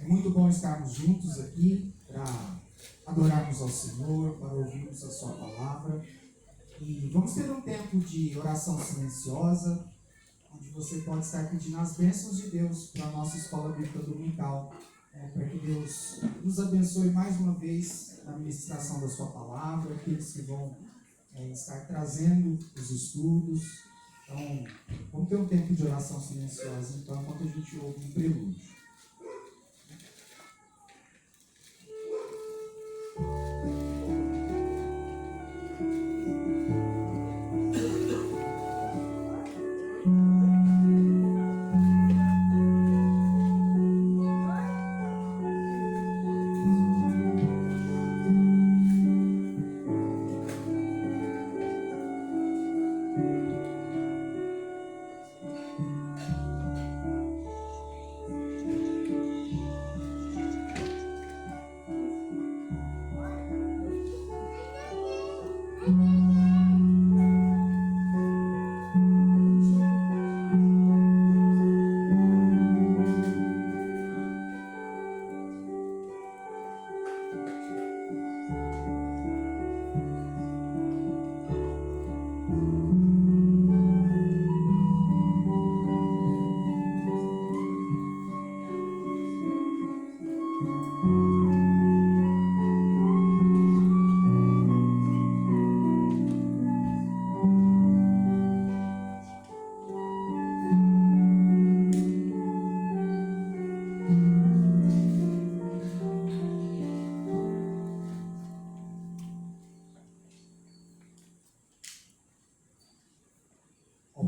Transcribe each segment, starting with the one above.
muito bom estarmos juntos aqui para adorarmos ao Senhor, para ouvirmos a Sua palavra. E vamos ter um tempo de oração silenciosa, onde você pode estar pedindo as bênçãos de Deus para a nossa escola bíblica dominical, para que Deus nos abençoe mais uma vez na ministração da Sua palavra, aqueles que vão estar trazendo os estudos. Então, vamos ter um tempo de oração silenciosa, então, enquanto a gente ouve um prelúdio.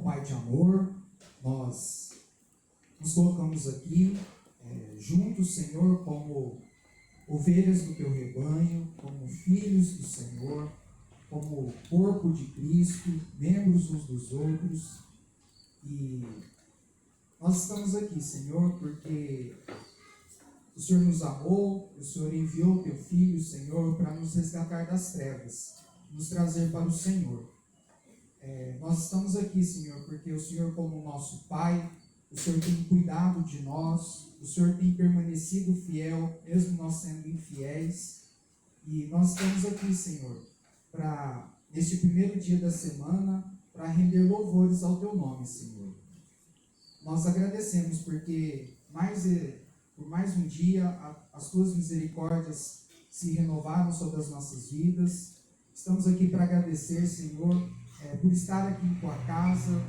Pai de amor, nós nos colocamos aqui juntos, Senhor, como ovelhas do Teu rebanho, como filhos do Senhor, como corpo de Cristo, membros uns dos outros. E nós estamos aqui, Senhor, porque o Senhor nos amou, o Senhor enviou o Teu Filho, Senhor, para nos resgatar das trevas, nos trazer para o Senhor. Nós estamos aqui, Senhor, porque o Senhor, como nosso Pai, o Senhor tem cuidado de nós, o Senhor tem permanecido fiel, mesmo nós sendo infiéis. E nós estamos aqui, Senhor, neste primeiro dia da semana, para render louvores ao Teu nome, Senhor. Nós agradecemos porque por mais um dia as Tuas misericórdias se renovaram sobre as nossas vidas. Estamos aqui para agradecer, Senhor, por estar aqui em Tua casa,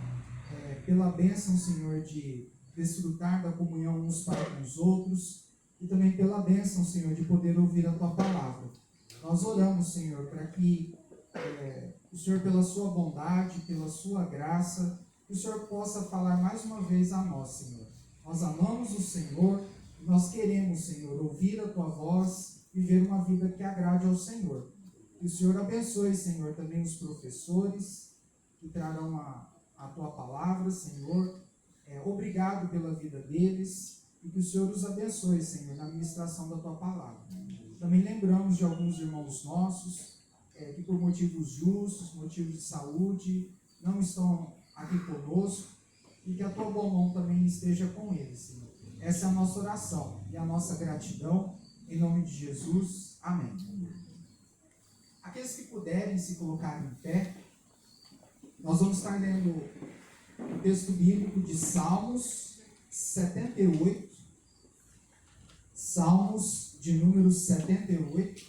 pela bênção, Senhor, de desfrutar da comunhão uns para com os outros, e também pela bênção, Senhor, de poder ouvir a Tua palavra. Nós oramos, Senhor, para que o Senhor, pela Sua bondade, pela Sua graça, que o Senhor possa falar mais uma vez a nós, Senhor. Nós amamos o Senhor, e nós queremos, Senhor, ouvir a Tua voz e viver uma vida que agrade ao Senhor. Que o Senhor abençoe, Senhor, também os professores que trarão a Tua palavra, Senhor. Obrigado pela vida deles e que o Senhor os abençoe, Senhor, na ministração da Tua palavra. Também lembramos de alguns irmãos nossos que por motivos justos, motivos de saúde, não estão aqui conosco e que a Tua boa mão também esteja com eles, Senhor. Essa é a nossa oração e a nossa gratidão. Em nome de Jesus. Amém. Aqueles que puderem se colocar em pé, nós vamos estar lendo o texto bíblico de Salmos 78, Salmos de número 78.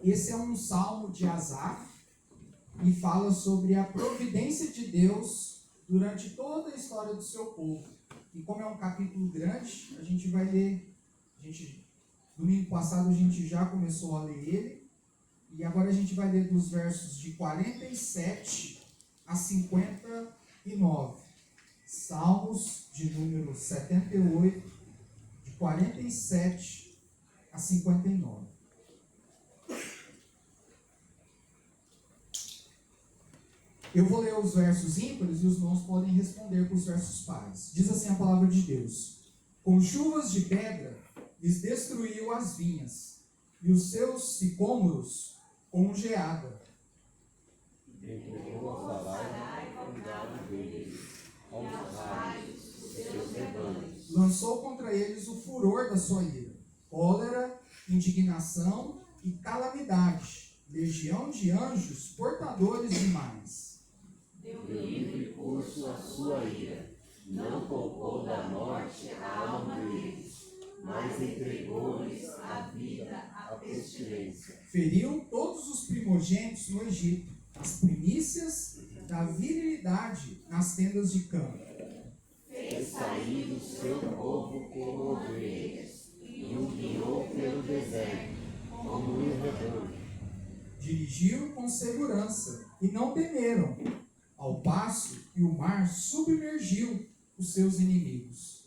Esse é um salmo de Asaf e fala sobre a providência de Deus durante toda a história do seu povo. E como é um capítulo grande, a gente vai ler. Domingo passado a gente já começou a ler ele. E agora a gente vai ler dos versos de 47 a 59. Salmos de número 78, de 47 a 59. Eu vou ler os versos ímpares e os irmãos podem responder com os versos pares. Diz assim a palavra de Deus: com chuvas de pedra lhes destruiu as vinhas, e os seus sicômoros com geada. Entregou a Sarai com gado deles, aos raios, os seus rebanhos. Lançou contra contra eles o furor da sua ira, cólera, indignação e calamidade, legião de anjos portadores de males. Deu livre curso à sua ira, não poupou da morte a alma deles, mas entregou-lhes a vida à pestilência. Feriu todos os primogênitos no Egito, as primícias da virilidade nas tendas de campo. Fez sair o seu povo como ovelhas, e o guiou pelo deserto, como um rebanho. Dirigiu com segurança, e não temeram, ao passo que o mar submergiu os seus inimigos.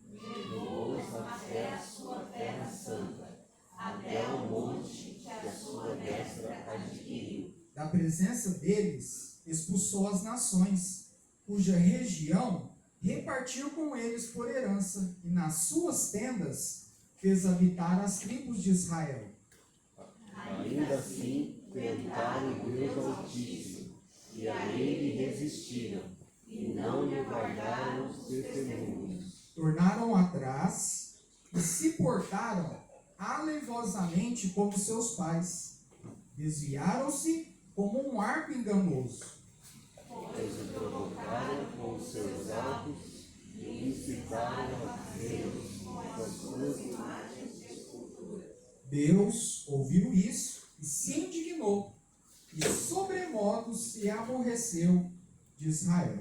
Levou-os até a sua terra santa, até o monte que a sua destra adquiriu. Da presença deles, expulsou as nações, cuja região repartiu com eles por herança, e nas suas tendas fez habitar as tribos de Israel. Ainda assim, tentaram o Deus Altíssimo, e a ele resistiram, e não lhe guardaram os testemunhos. Tornaram atrás e se portaram alevosamente como seus pais. Desviaram-se como um arco enganoso. Pois o provocaram com os seus atos, e incitaram a Deus com as suas imagens de escultura. Deus ouviu isso e se indignou, e sobremodo se aborreceu de Israel.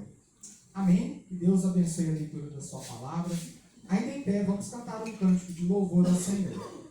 Amém? Que Deus abençoe a leitura da sua palavra. Ainda em pé, vamos cantar um cântico de louvor ao Senhor.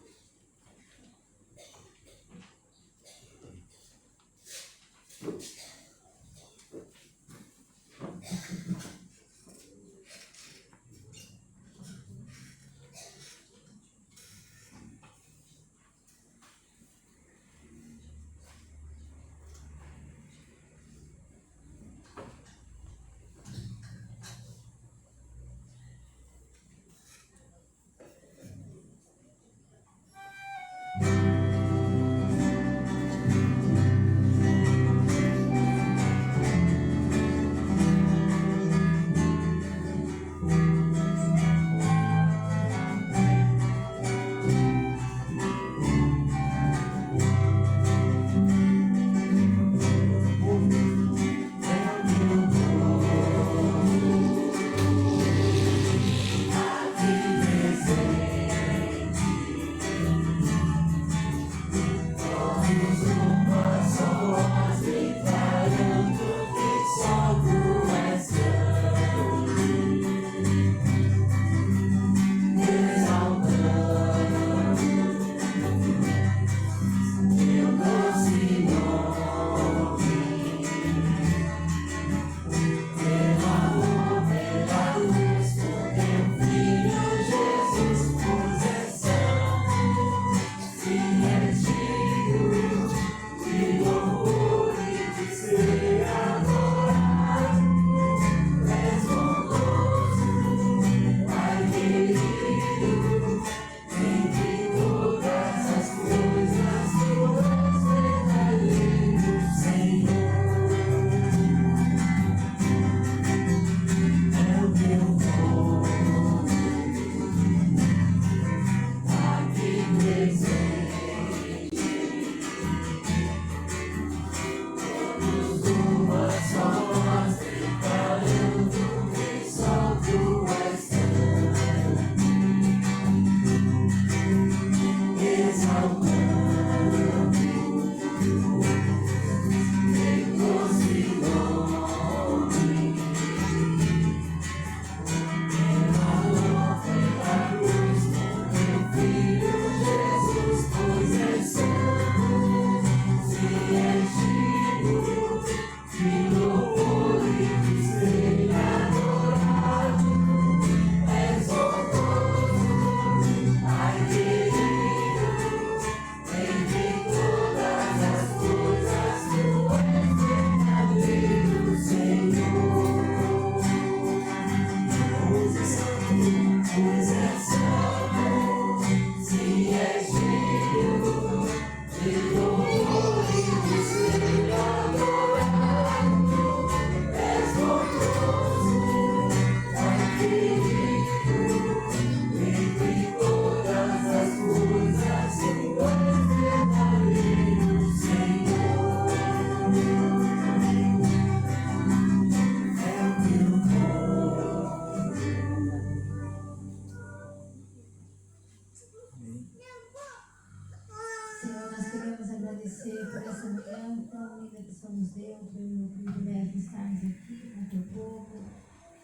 tão linda que o Senhor nos deu, pelo privilégio de estarmos aqui com o teu povo,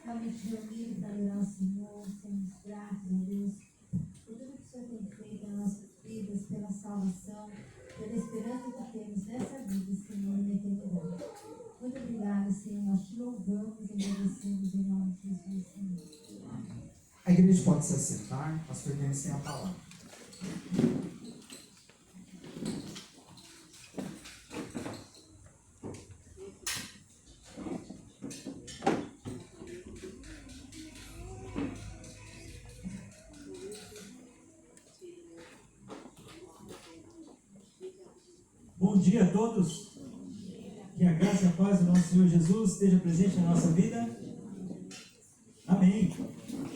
realmente reunidos para adorar o Senhor, sermos gratos a Deus por tudo que o Senhor tem feito nas nossas vidas, pela salvação, pela esperança que temos nessa vida, Senhor, na eternidade. Muito obrigada, Senhor. Nós te louvamos e agradecemos em nome de Jesus, Senhor. A igreja pode se assentar, pastor Denis tem a palavra. Bom dia a todos. Que a graça e a paz do nosso Senhor Jesus esteja presente na nossa vida. Amém.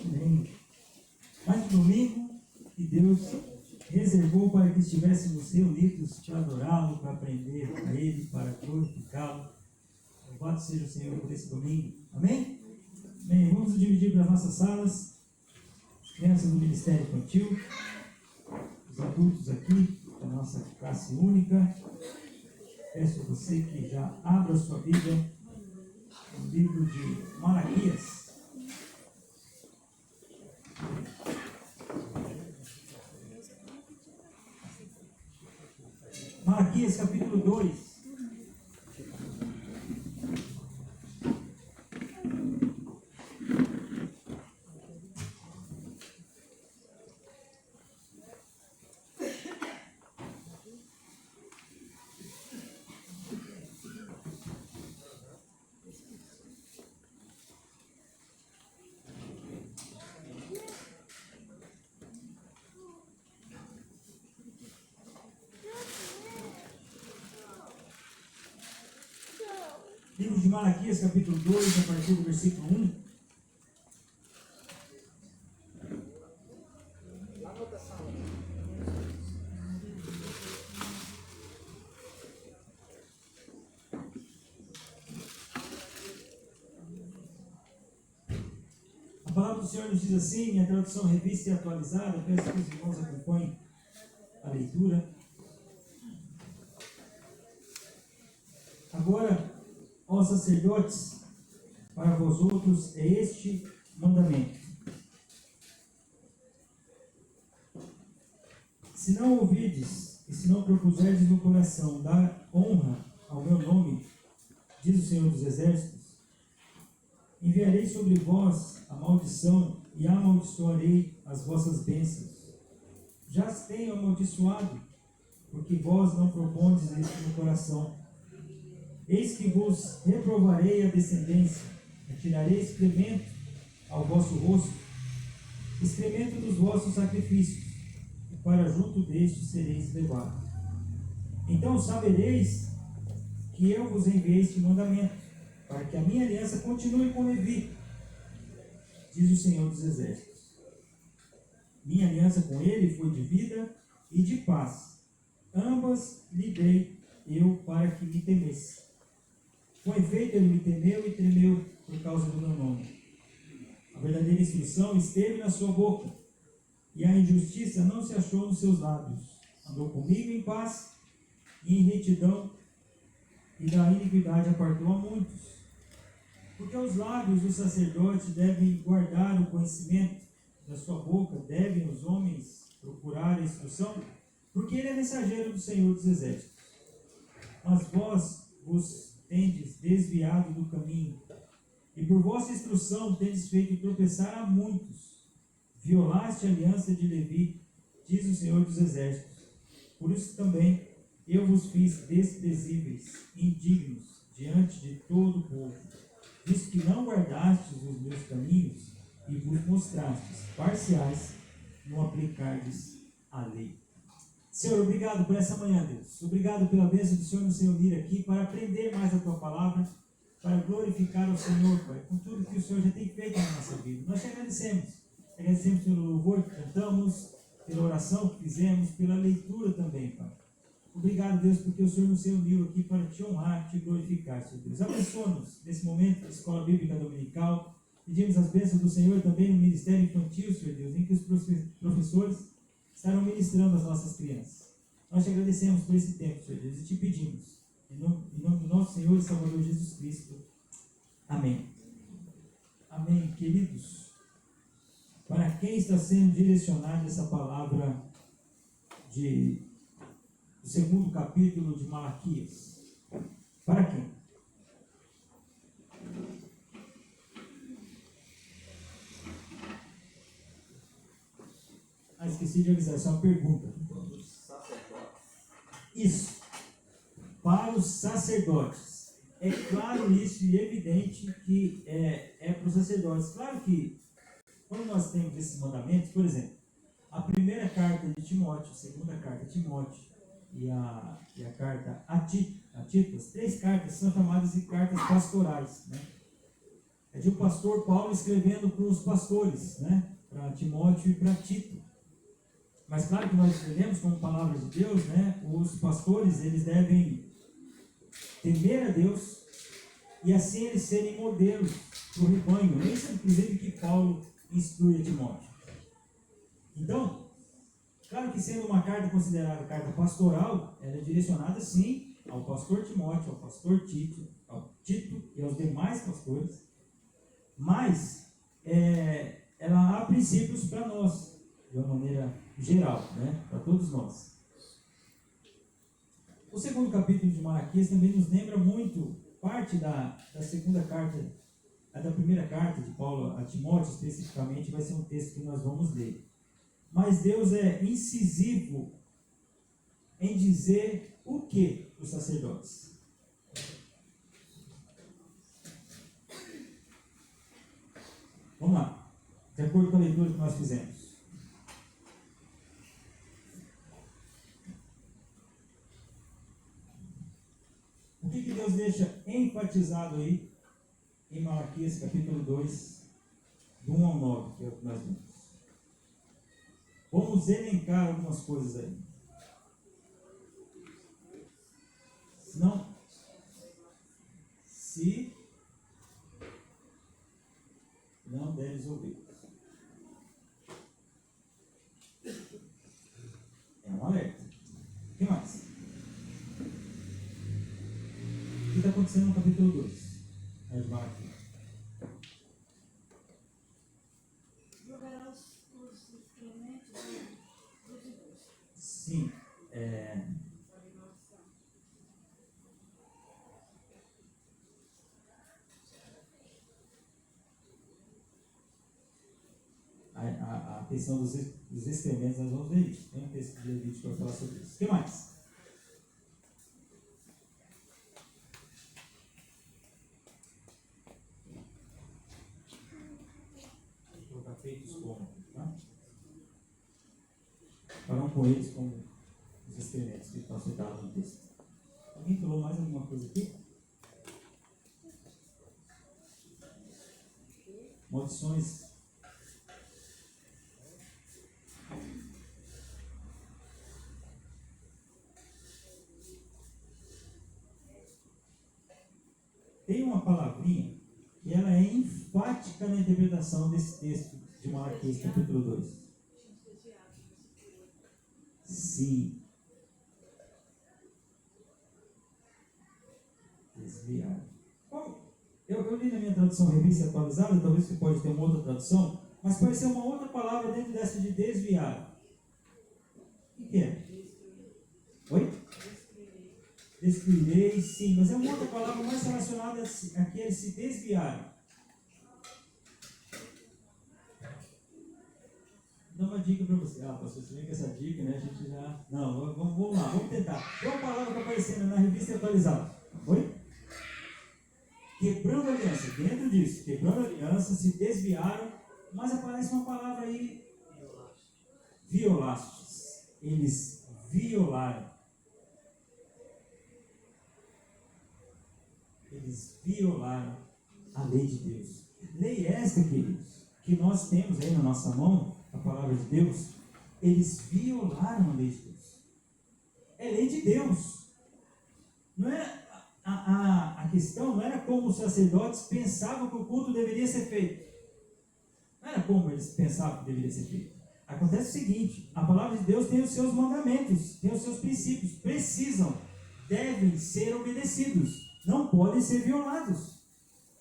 Amém. Mais um domingo que Deus reservou para que estivéssemos reunidos para adorá-lo, para aprender a Ele, para glorificá-lo. Louvado seja o Senhor por esse domingo. Amém? Amém. Vamos nos dividir para as nossas salas. As crianças do Ministério Infantil, os adultos aqui, a nossa classe única. Peço a você que já abra a sua Bíblia no livro de Malaquias. Malaquias capítulo 2. Livro de Malaquias, capítulo 2, a partir do versículo 1. A palavra do Senhor nos diz assim, minha tradução revista e atualizada, peço que os irmãos acompanhem a leitura. Agora, ó sacerdotes, para vós outros é este mandamento. Se não ouvides e se não propuserdes no coração dar honra ao meu nome, diz o Senhor dos Exércitos, enviarei sobre vós a maldição e amaldiçoarei as vossas bênçãos. Já as tenho amaldiçoado, porque vós não propondes isso no coração. Eis que vos reprovarei a descendência, atirarei excremento ao vosso rosto, excremento dos vossos sacrifícios, e para junto deste sereis levados. Então sabereis que eu vos enviei este mandamento, para que a minha aliança continue com Levi, diz o Senhor dos Exércitos. Minha aliança com ele foi de vida e de paz. Ambas lhe dei eu para que me temesse. Com efeito, ele me temeu e tremeu por causa do meu nome. A verdadeira instrução esteve na sua boca, e a injustiça não se achou nos seus lábios. Andou comigo em paz e em retidão, e da iniquidade apartou a muitos. Porque os lábios do sacerdote devem guardar o conhecimento, da sua boca devem os homens procurar a instrução, porque ele é mensageiro do Senhor dos Exércitos. Mas vós vos tendes desviado do caminho, e por vossa instrução tendes feito tropeçar a muitos. Violaste a aliança de Levi, diz o Senhor dos Exércitos. Por isso também eu vos fiz desprezíveis, indignos, diante de todo o povo, visto que não guardastes os meus caminhos, e vos mostrastes parciais no aplicardes a lei. Senhor, obrigado por essa manhã, Deus. Obrigado pela bênção do Senhor nos reunir aqui para aprender mais a Tua Palavra, para glorificar o Senhor, Pai, com tudo que o Senhor já tem feito na nossa vida. Nós te agradecemos. Agradecemos pelo louvor que cantamos, pela oração que fizemos, pela leitura também, Pai. Obrigado, Deus, porque o Senhor nos reuniu aqui para te honrar, te glorificar, Senhor Deus. Abençoa-nos nesse momento da Escola Bíblica Dominical. Pedimos as bênçãos do Senhor também no Ministério Infantil, Senhor Deus, em que os professores estarão ministrando as nossas crianças. Nós te agradecemos por esse tempo, Senhor Deus, e te pedimos Em nome do nosso Senhor e Salvador Jesus Cristo. Amém. Amém, queridos. Para quem está sendo direcionada essa palavra do segundo capítulo de Malaquias? Para quem? Esqueci de avisar, essa é uma pergunta. Isso. Para os sacerdotes. É claro isso e evidente que é para os sacerdotes. Claro que, quando nós temos esses mandamentos, por exemplo, a primeira carta de Timóteo, a segunda carta de Timóteo e a carta a Tito, as 3 cartas são chamadas de cartas pastorais, né? É de um pastor Paulo escrevendo para os pastores, né? Para Timóteo e para Tito. Mas claro que nós entendemos como palavra de Deus, né? Os pastores, eles devem temer a Deus e assim eles serem modelos para o rebanho. É isso, inclusive, que Paulo instrui a Timóteo. Então, claro que sendo uma carta considerada carta pastoral, ela é direcionada sim ao pastor Timóteo, ao pastor Tito e aos demais pastores, mas ela há princípios para nós, de uma maneira geral, né? Para todos nós. O segundo capítulo de Malaquias também nos lembra muito parte da segunda carta, da primeira carta de Paulo a Timóteo, especificamente, vai ser um texto que nós vamos ler. Mas Deus é incisivo em dizer o que os sacerdotes? Vamos lá, de acordo com a leitura que nós fizemos. O que Deus deixa enfatizado aí em Malaquias capítulo 2, do 1 ao 9, que é o que nós vimos. Vamos elencar algumas coisas aí. Se não deres ouvidos. É um alerta. O que mais? O que está acontecendo no capítulo 2? De Malaquias. Jogará os excrementos dos ídolos. Sim. A questão dos excrementos, nós vamos ver isso. Tem um texto de Levítico que vai falar sobre isso. O que mais? Vou colocar feitos como, tá? Farão com eles como os excrementos que estão citados no texto. Alguém falou mais alguma coisa aqui? Maldições. Tem uma palavrinha e ela é enfática na interpretação desse texto de Malaquias, capítulo 2. Sim. Desviar. Eu li na minha tradução revista atualizada, talvez você pode ter uma outra tradução, mas pode ser uma outra palavra dentro dessa de desviar. O que é? Oi? Descreverei, sim, mas é uma outra palavra mais relacionada a que eles se desviaram. Vou dar uma dica para você. Pastor, você vem com essa dica, né? A gente já. Não, vamos lá, vamos tentar. Qual a palavra que está aparecendo na revista atualizada? Oi? Quebrando a aliança. Dentro disso, quebrando a aliança, se desviaram, mas aparece uma palavra aí. Violastes. Eles violaram. Eles violaram a lei de Deus. Lei esta, queridos, que nós temos aí na nossa mão, a palavra de Deus. Eles violaram a lei de Deus. É lei de Deus. Não é a questão não era como os sacerdotes pensavam que o culto deveria ser feito. Não era como eles pensavam que deveria ser feito. Acontece o seguinte: a palavra de Deus tem os seus mandamentos, tem os seus princípios, precisam devem ser obedecidos, não podem ser violados.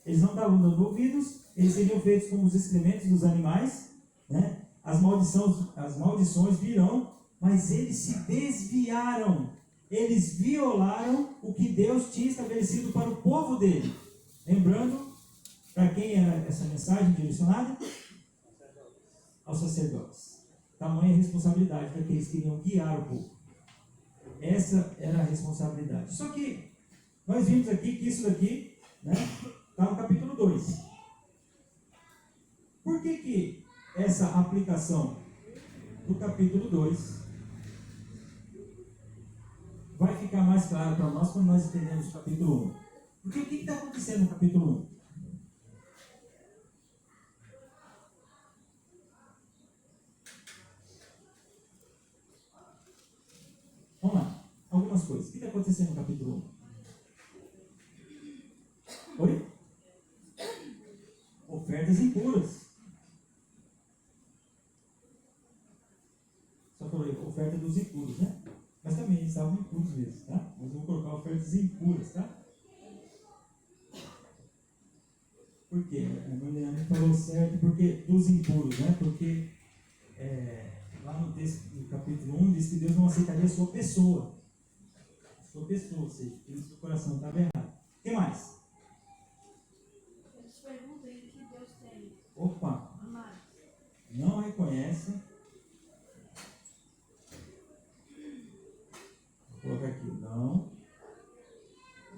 Eles não estavam dando ouvidos, eles seriam feitos como os excrementos dos animais, né? As maldições virão, mas eles se desviaram, eles violaram o que Deus tinha estabelecido para o povo dele. Lembrando, para quem era essa mensagem direcionada? Aos sacerdotes. Tamanha responsabilidade para que eles queriam guiar o povo. Essa era a responsabilidade. Só que nós vimos aqui que isso daqui, né, está no capítulo 2. Por que essa aplicação do capítulo 2 vai ficar mais claro para nós quando nós entendemos o capítulo 1? Porque o que está acontecendo no capítulo 1? Vamos lá, algumas coisas. O que está acontecendo no capítulo 1? Oi? Ofertas impuras. Só falei oferta dos impuros, né? Mas também eles estavam impuros mesmo, tá? Mas eu vou colocar ofertas impuras, tá? Por quê? A Mariana falou certo, porque dos impuros, né? Porque lá no texto do capítulo 1 diz que Deus não aceitaria a sua pessoa. Sua pessoa, ou seja, que o seu coração estava errado. O que mais? Eles perguntam aí que Deus tem. Opa! Amado. Não reconhece. Vou colocar aqui.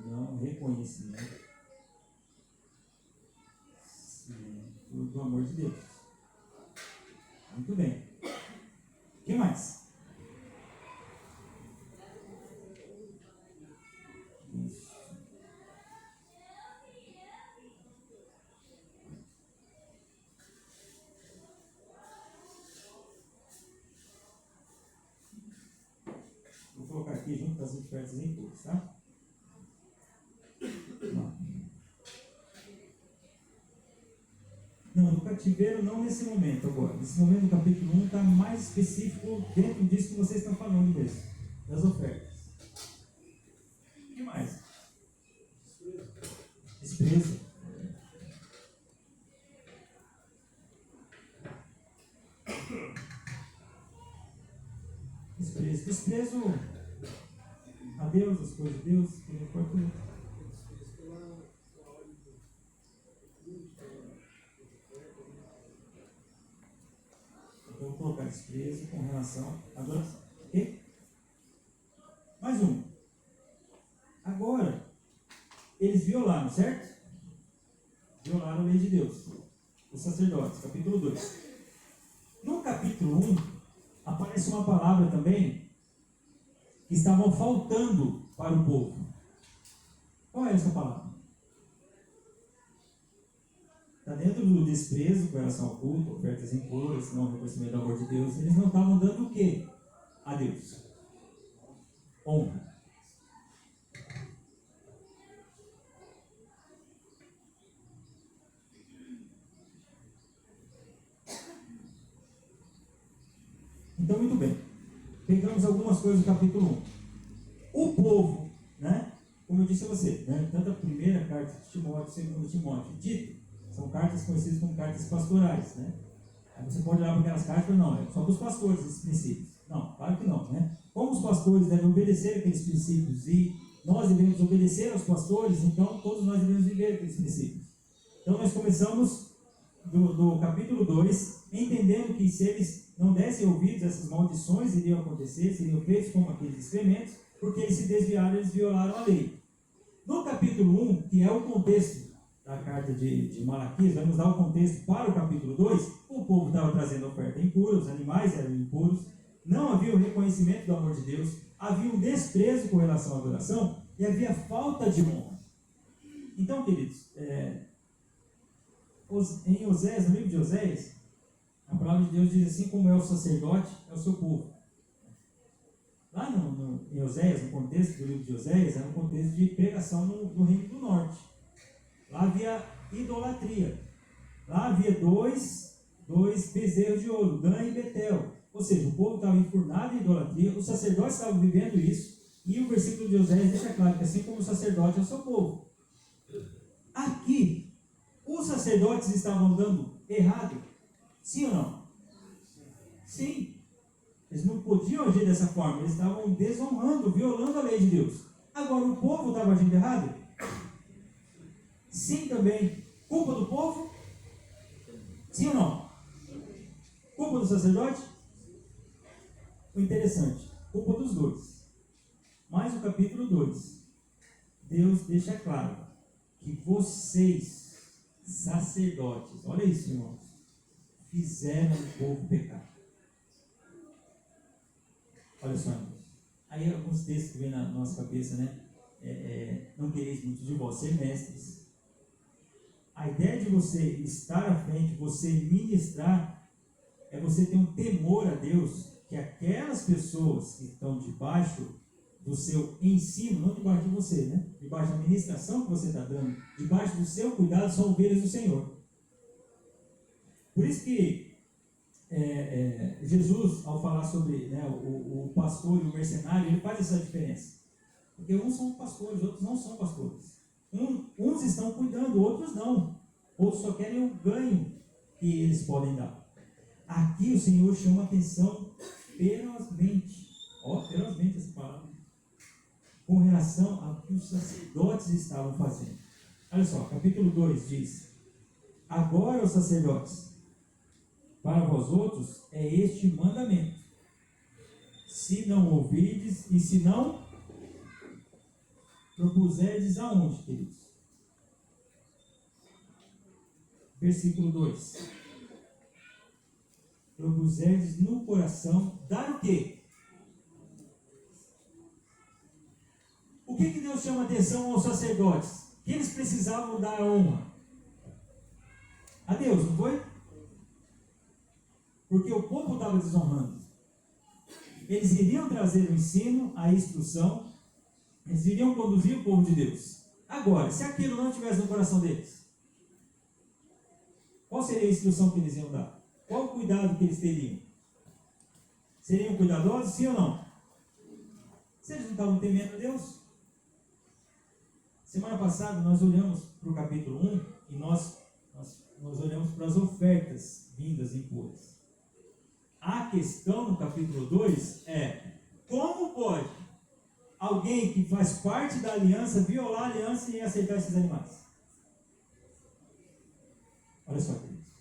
Não reconhecimento. Do amor de Deus. Muito bem. O que mais? Isso. Vou colocar aqui junto com as ofertas impuras, tá? Não, no cativeiro não nesse momento agora. Nesse momento, no capítulo 1, está mais específico dentro disso que vocês estão falando mesmo. Das ofertas. O que mais? Desprezo. Desprezo a Deus, as coisas de Deus, que não importa muito. Então, vou colocar desprezo com relação à adoração. Ok? Mais um. Agora, eles violaram, certo? Violaram a lei de Deus. Os sacerdotes, capítulo 2. No capítulo 1, aparece uma palavra também que estavam faltando para o povo. Qual é essa palavra? Está dentro do desprezo com relação ao culto, ofertas impuras, não reconhecimento do amor de Deus. Eles não estavam dando o quê a Deus? Honra. Então, muito bem. Pegamos algumas coisas do capítulo 1. O povo, né? Como eu disse a você, né? Tanto a primeira carta de Timóteo, a segunda de Timóteo, Tito, são cartas conhecidas como cartas pastorais, né? Aí você pode olhar para aquelas cartas, não, é só para os pastores esses princípios. Não, claro que não, né? Como os pastores devem obedecer aqueles princípios e nós devemos obedecer aos pastores, então todos nós devemos viver aqueles princípios. Então nós começamos do capítulo 2, entendendo que se eles não dessem ouvidos, essas maldições iriam acontecer, seriam feitos como aqueles excrementos, porque eles se desviaram, eles violaram a lei. No capítulo 1, que é o contexto da carta de Malaquias, vai nos dar o contexto para o capítulo 2, o povo estava trazendo oferta impura, os animais eram impuros, não havia o reconhecimento do amor de Deus, havia um desprezo com relação à adoração e havia falta de honra. Então, queridos, em Oséias, no livro de Oséias, a palavra de Deus diz assim: como é o sacerdote, é o seu povo. Lá em Oséias, no contexto do livro de Oséias, era um contexto de pregação no Reino do Norte. Lá havia idolatria. Lá havia dois bezerros de ouro, Dan e Betel. Ou seja, o povo estava enfurnado em idolatria, os sacerdotes estavam vivendo isso, E o versículo de Oséias deixa claro que assim como o sacerdote é o seu povo. Aqui, os sacerdotes estavam dando errado? Sim ou não? Sim. Eles não podiam agir dessa forma. Eles estavam desonrando, violando a lei de Deus. Agora, o povo estava agindo errado? Sim também. Culpa do povo? Sim ou não? Culpa do sacerdote? O interessante, culpa dos dois. Mas o capítulo 2, Deus deixa claro que vocês, sacerdotes, olha isso, irmãos, fizeram o povo pecar. Olha só, irmãos. Aí alguns textos que vêm na nossa cabeça, né? Não quereis muito de vós ser mestres. A ideia de você estar à frente, você ministrar, é você ter um temor a Deus, que aquelas pessoas que estão debaixo do seu ensino, não debaixo de você, né? Debaixo da ministração que você está dando, debaixo do seu cuidado, são ovelhas do Senhor. Por isso que Jesus, ao falar sobre, né, o pastor e o mercenário, ele faz essa diferença. Porque uns são pastores, outros não são pastores. Uns estão cuidando, outros não. Outros só querem o ganho que eles podem dar. Aqui o Senhor chama atenção ferozmente. Ferozmente essa palavra. Com relação ao que os sacerdotes estavam fazendo. Olha só, capítulo 2 diz: agora os sacerdotes, para vós outros é este mandamento: se não ouvirdes e se não propuserdes aonde, queridos? Versículo 2: propuserdes no coração dar o quê? O que Deus chama atenção aos sacerdotes? Que eles precisavam dar honra a Deus, não foi? Porque o povo estava desonrando. Eles iriam trazer o ensino, a instrução, eles iriam conduzir o povo de Deus. Agora, se aquilo não estivesse no coração deles, qual seria a instrução que eles iam dar? Qual o cuidado que eles teriam? Seriam cuidadosos, sim ou não? Se eles não estavam temendo a Deus. Semana passada nós olhamos para o capítulo 1 e nós olhamos para as ofertas vindas impuras. A questão no capítulo 2 é: como pode alguém que faz parte da aliança violar a aliança e aceitar esses animais? Olha só, queridos.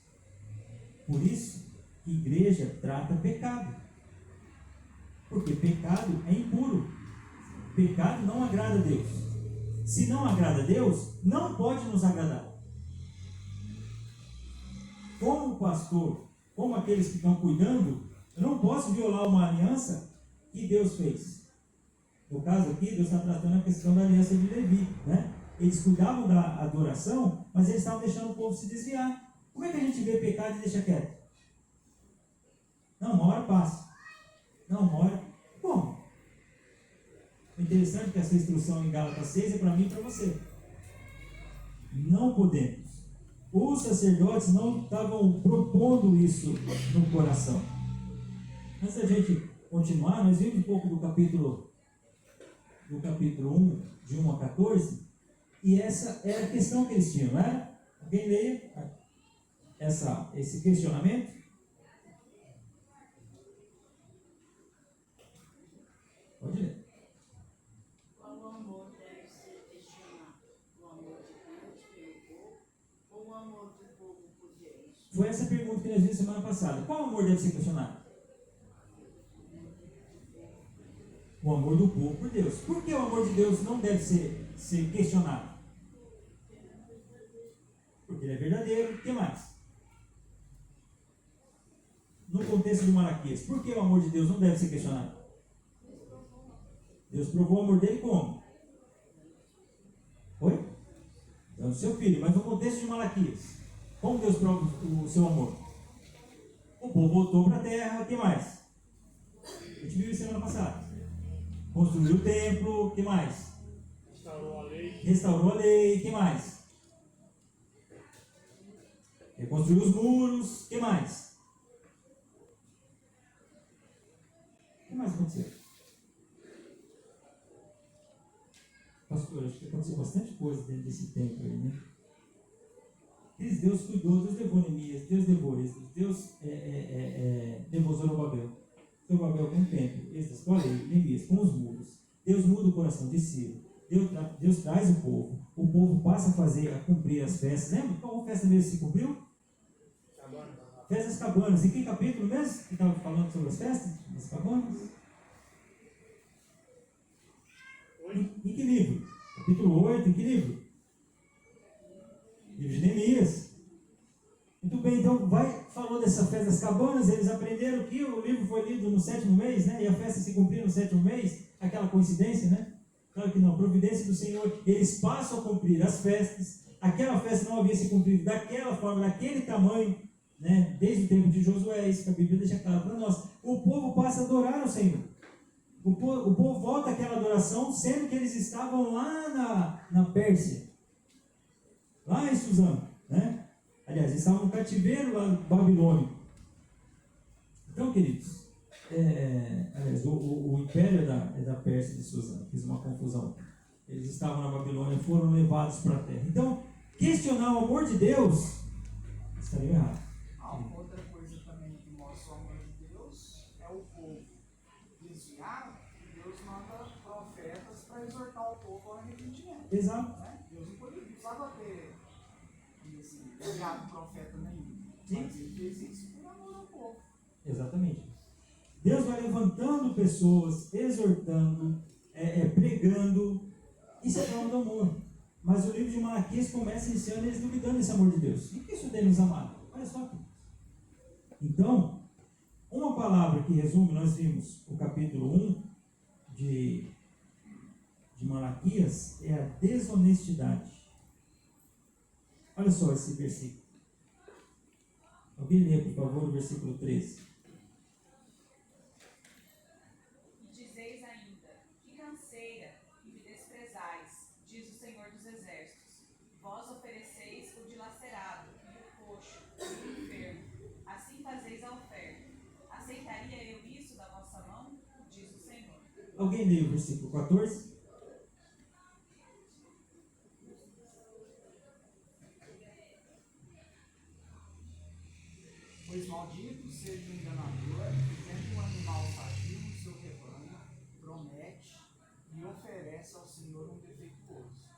Por isso que a igreja trata pecado. Porque pecado é impuro. Pecado não agrada a Deus. Se não agrada a Deus, não pode nos agradar. Como pastor, como aqueles que estão cuidando, eu não posso violar uma aliança que Deus fez. No caso aqui, Deus está tratando a questão da aliança de Levi, né? Eles cuidavam da adoração, mas eles estavam deixando o povo se desviar. Como é que a gente vê pecado e deixa quieto? Não, uma hora passa. Não, uma hora... Como? O interessante é que essa instrução em Gálatas 6 é para mim e para você. Não podemos. Os sacerdotes não estavam propondo isso no coração. Antes da gente continuar, nós vimos um pouco do capítulo 1, de 1 a 14, e essa era a questão que eles tinham, não era? Alguém leia esse questionamento? Pode ler. Qual amor deve ser questionado? O amor de Deus pelo povo ou o amor do povo por Deus? Foi essa pergunta que nós vimos semana passada. Qual amor deve ser questionado? O amor do povo por Deus. Por que o amor de Deus não deve ser questionado? Porque ele é verdadeiro. O que mais? No contexto de Malaquias, por que o amor de Deus não deve ser questionado? Deus provou o amor dele como? Oi? Dando seu filho. Mas no contexto de Malaquias, como Deus prova o seu amor? O povo voltou para a terra. O que mais? A gente viu isso semana passada. Construiu o templo. O que mais? Restaurou a lei. O que mais? Reconstruiu os muros. O que mais? O que mais aconteceu? Pastor, acho que aconteceu bastante coisa dentro desse tempo aí, né? Deus cuidou, Deus levou Neemias, Deus levou Esdras, Deus levou Zorobabel. Zorobabel com o templo, Esdras com a lei, Neemias com os muros. Deus muda o coração de Ciro. Deus traz o povo passa a cumprir as festas. Lembra qual festa mesmo se cumpriu? Festas cabanas. Em que capítulo mesmo que estava falando sobre as festas das cabanas? Em que livro? Capítulo 8, em que livro? Livro de Neemias. Muito bem, então falou dessa festa das cabanas, eles aprenderam que o livro foi lido no 7º mês, né? E a festa se cumpriu no 7º mês, aquela coincidência, né? Claro que não, providência do Senhor, eles passam a cumprir as festas, aquela festa não havia se cumprido daquela forma, daquele tamanho, né? Desde o tempo de Josué, isso que a Bíblia deixa claro para nós. O povo passa a adorar o Senhor. O povo volta àquela adoração, sendo que eles estavam lá na Pérsia, lá em Suzã, né? Aliás, eles estavam no cativeiro lá babilônico. Então, queridos, o império é da Pérsia de Suzã, fiz uma confusão. Eles estavam na Babilônia, foram levados para a terra. Então, questionar o amor de Deus estaria errado. Outra coisa também que mostra o amor de Deus é o povo desviado, e Deus manda profetas para exortar o povo ao arrependimento. Exato. Né? Deus não precisava ter enviado profeta nenhum. Sim. Mas ele fez isso por amor ao povo. Exatamente. Deus vai levantando pessoas, exortando, pregando. Isso é forma do amor. Mas o livro de Malaquias começa iniciando eles duvidando desse amor de Deus. E o que isso tem nos amado? Olha só aqui. Então, uma palavra que resume, nós vimos o capítulo 1 de Malaquias, é a desonestidade. Olha só esse versículo. Alguém lê, por favor, o versículo 13. E dizeis ainda, que canseira, e me desprezais, diz o Senhor dos Exércitos. Vós ofereceis o dilacerado, e o coxo, e o enfermo. Assim fazeis a oferta. Aceitaria eu isso da vossa mão? Diz o Senhor. Alguém lê o versículo 14? Pois maldito seja o enganador, que tendo um animal sadio no seu rebanho, promete e oferece ao Senhor um defeituoso.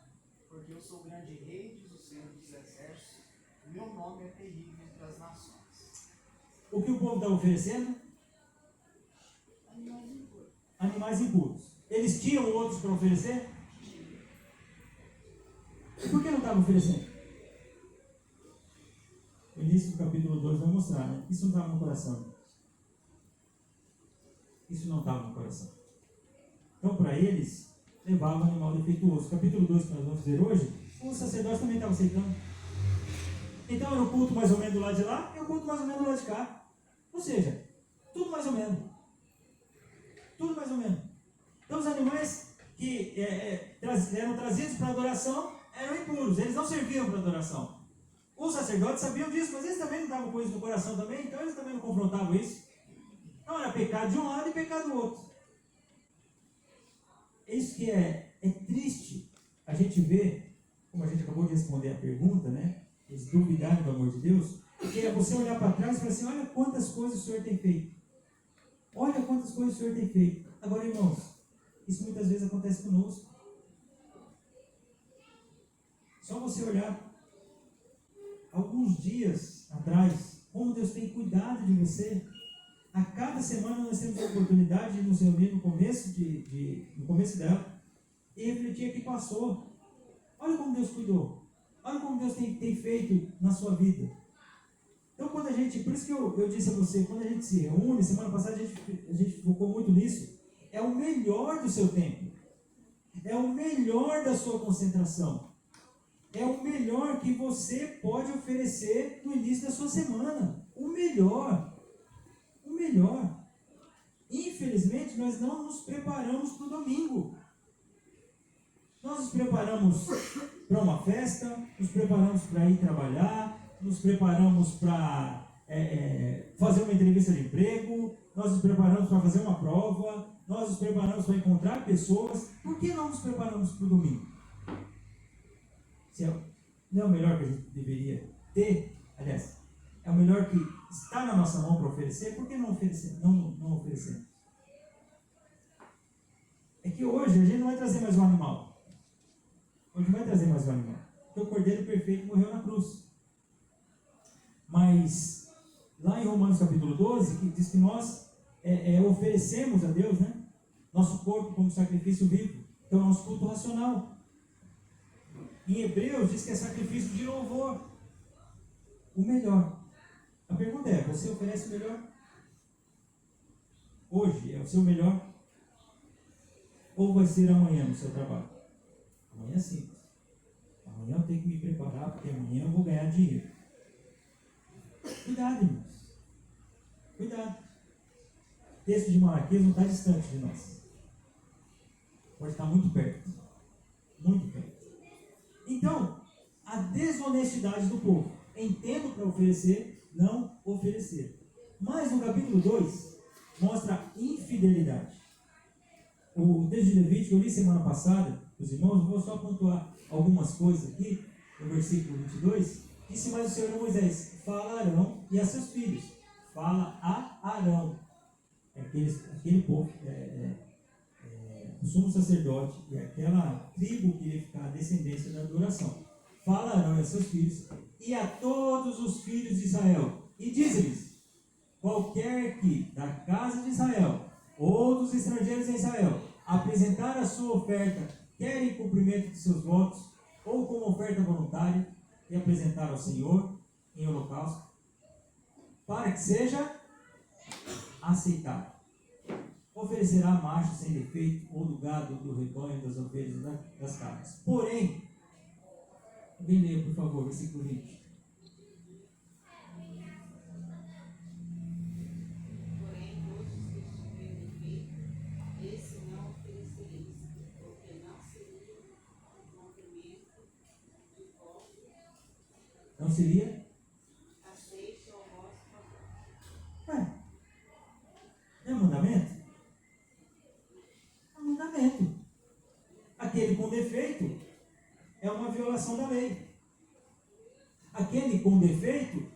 Porque eu sou o grande rei, diz o Senhor dos Exércitos, meu nome é terrível entre as nações. O que o povo está oferecendo? Animais impuros. Eles tinham outros para oferecer? E por que não estavam oferecendo? O início do capítulo 2 vai mostrar, né? Isso não estava no coração. Isso não estava no coração. Então, para eles, levava o animal defeituoso. Capítulo 2 que nós vamos ver hoje, o sacerdote também estava aceitando. Então, era o culto mais ou menos do lado de lá e o culto mais ou menos do lado de cá. Ou seja, tudo mais ou menos. Tudo mais ou menos. Então, os animais que eram trazidos para adoração eram impuros. Eles não serviam para adoração. Os sacerdotes sabiam disso, mas eles também não estavam com isso no coração também, então eles também não confrontavam isso. Então era pecado de um lado e pecado do outro. Isso que é triste a gente ver, como a gente acabou de responder a pergunta, né? Eles duvidaram do amor de Deus, que é você olhar para trás e falar assim, olha quantas coisas o Senhor tem feito. Olha quantas coisas o Senhor tem feito. Agora, irmãos, isso muitas vezes acontece conosco. Só você olhar alguns dias atrás, como Deus tem cuidado de você. A cada semana nós temos a oportunidade de nos reunir no começo dela e refletir o que passou. Olha como Deus cuidou. Olha como Deus tem feito na sua vida. Então, quando a gente, por isso que eu disse a você, quando a gente se reúne, semana passada a gente focou muito nisso, é o melhor do seu tempo. É o melhor da sua concentração. É o melhor que você pode oferecer no início da sua semana. O melhor. O melhor. Infelizmente, nós não nos preparamos para o domingo. Nós nos preparamos para uma festa, nos preparamos para ir trabalhar, nos preparamos para fazer uma entrevista de emprego, nós nos preparamos para fazer uma prova, nós nos preparamos para encontrar pessoas. Por que não nos preparamos para o domingo? Não é o melhor que a gente deveria ter? Aliás, é o melhor que está na nossa mão para oferecer. Por que não oferecer? Não oferecemos? É que hoje a gente não vai trazer mais um animal. Hoje não vai trazer mais um animal. Porque o Cordeiro Perfeito morreu na cruz. Mas, lá em Romanos capítulo 12, que diz que nós oferecemos a Deus, né, nosso corpo como sacrifício vivo, que é o nosso culto racional. Em Hebreus diz que é sacrifício de louvor. O melhor. A pergunta é, você oferece o melhor? Hoje é o seu melhor? Ou vai ser amanhã no seu trabalho? Amanhã sim. Amanhã eu tenho que me preparar, porque amanhã eu vou ganhar dinheiro. Cuidado, irmãos. Cuidado. O texto de Malaquias não está distante de nós. Pode estar muito perto. Muito perto. Então, a desonestidade do povo. Entendo para oferecer, não oferecer. Mas no capítulo 2, mostra a infidelidade. O texto de Levítico, eu li semana passada, os irmãos, vou só pontuar algumas coisas aqui, no versículo 22, disse mais o Senhor a Moisés, fala a Arão e a seus filhos. Fala a Arão. Aquele povo, o sumo sacerdote e aquela tribo que iria ficar a descendência da adoração. Fala a Arão e a seus filhos e a todos os filhos de Israel. E diz-lhes, qualquer que da casa de Israel ou dos estrangeiros em Israel apresentar a sua oferta, quer em cumprimento de seus votos, ou como oferta voluntária, e apresentar ao Senhor em holocausto, para que seja aceitável. Oferecerá macho sem defeito, ou do gado, do rebanho, das ovelhas, das cabras. Porém, alguém leia, por favor, versículo 20. Não seria? Aceite ao vosso favor. Não é mandamento? É mandamento. Aquele com defeito é uma violação da lei. Aquele com defeito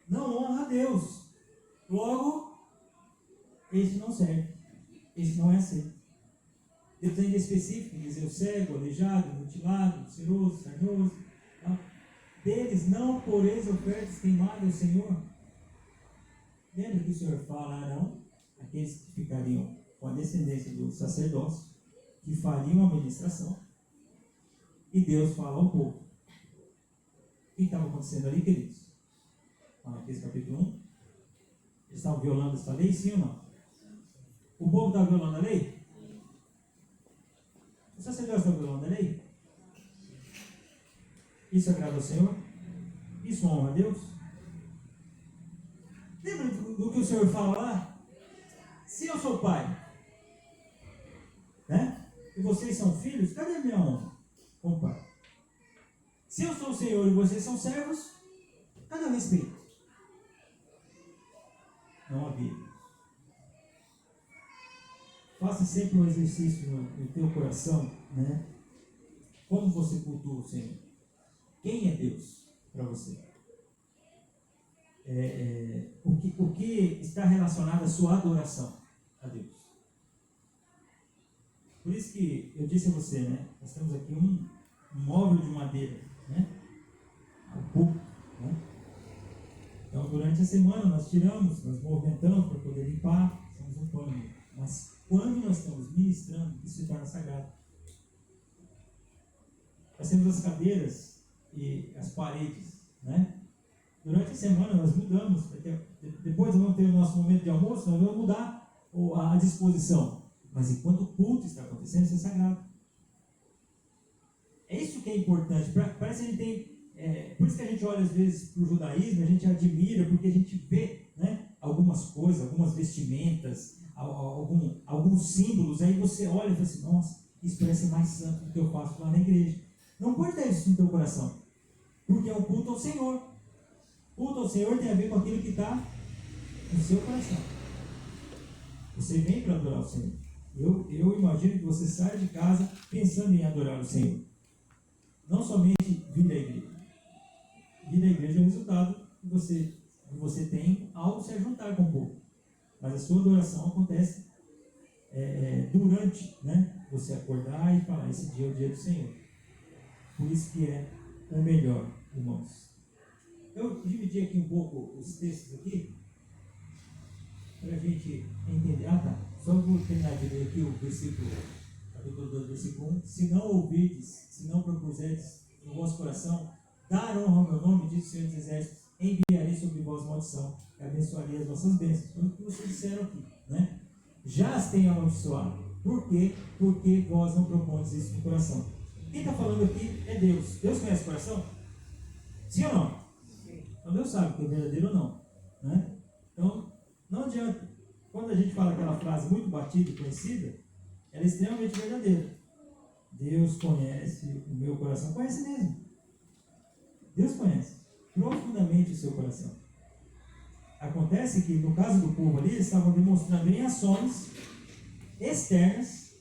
não honra a Deus. Logo, esse não serve. Esse não é aceito. Deus ainda é específico, dizer o cego, aleijado, mutilado, ciroso, sarnoso. Tá? Deles não poreis ofertas queimadas ao Senhor. Lembra que o Senhor fala a Arão, aqueles que ficariam com a descendência do sacerdócio, que fariam a ministração, e Deus fala ao povo. O que estava acontecendo ali, queridos? Malaquias capítulo 1. Eles estavam violando essa lei, sim ou não? O povo estava violando a lei? O sacerdócio estava violando a lei? Isso agrada ao Senhor? Isso honra a Deus? Lembra do que o Senhor fala lá? Se eu sou pai, né? E vocês são filhos, cadê a minha honra como pai? Se eu sou o Senhor e vocês são servos, cadê o respeito? Não havia. Faça sempre um exercício no teu coração, né? Como você cultua o Senhor? Quem é Deus para você? O que está relacionado à sua adoração a Deus? Por isso que eu disse a você, né? Nós temos aqui um móvel de madeira, né? O púlpito, né? Então, durante a semana nós tiramos, nós movimentamos para poder limpar, somos um pano. Mas quando nós estamos ministrando, isso se torna sagrado. Nós temos as cadeiras e as paredes, né? Durante a semana nós mudamos, depois vamos ter o nosso momento de almoço, nós vamos mudar a disposição, mas enquanto o culto está acontecendo, isso é sagrado. É isso que é importante. Parece que a gente tem, por isso que a gente olha às vezes para o judaísmo, a gente admira, porque a gente vê, né, algumas coisas, algumas vestimentas, alguns símbolos, aí você olha e fala assim, nossa, isso parece mais santo do que eu faço lá na igreja. Não pode ter isso no teu coração, porque é um culto ao Senhor. Culto ao Senhor tem a ver com aquilo que está no seu coração. Você vem para adorar o Senhor. Eu imagino que você sai de casa pensando em adorar o Senhor. Não somente vir à igreja. Vir à igreja é o resultado que você tem ao se juntar com o povo. Mas a sua adoração acontece durante, né? Você acordar e falar, esse dia é o dia do Senhor. Por isso que é o melhor, irmãos. Eu dividi aqui um pouco os textos aqui, para a gente entender. Só vou terminar de ler aqui o versículo, capítulo 2, versículo 1. Se não ouvirdes, se não propuserdes no vosso coração, dar honra ao meu nome, diz o Senhor dos Exércitos, enviarei sobre vós maldição, e abençoarei as vossas bênçãos. Foi o que vocês disseram aqui, né? Já as tenho amaldiçoado. Por quê? Porque vós não propondes isso no coração. Quem está falando aqui é Deus. Deus conhece o coração? Sim ou não? Sim. Então Deus sabe que é verdadeiro ou não, né? Então, não adianta. Quando a gente fala aquela frase muito batida e conhecida, ela é extremamente verdadeira. Deus conhece o meu coração. Conhece mesmo. Deus conhece profundamente o seu coração. Acontece que, no caso do povo ali, eles estavam demonstrando em ações externas,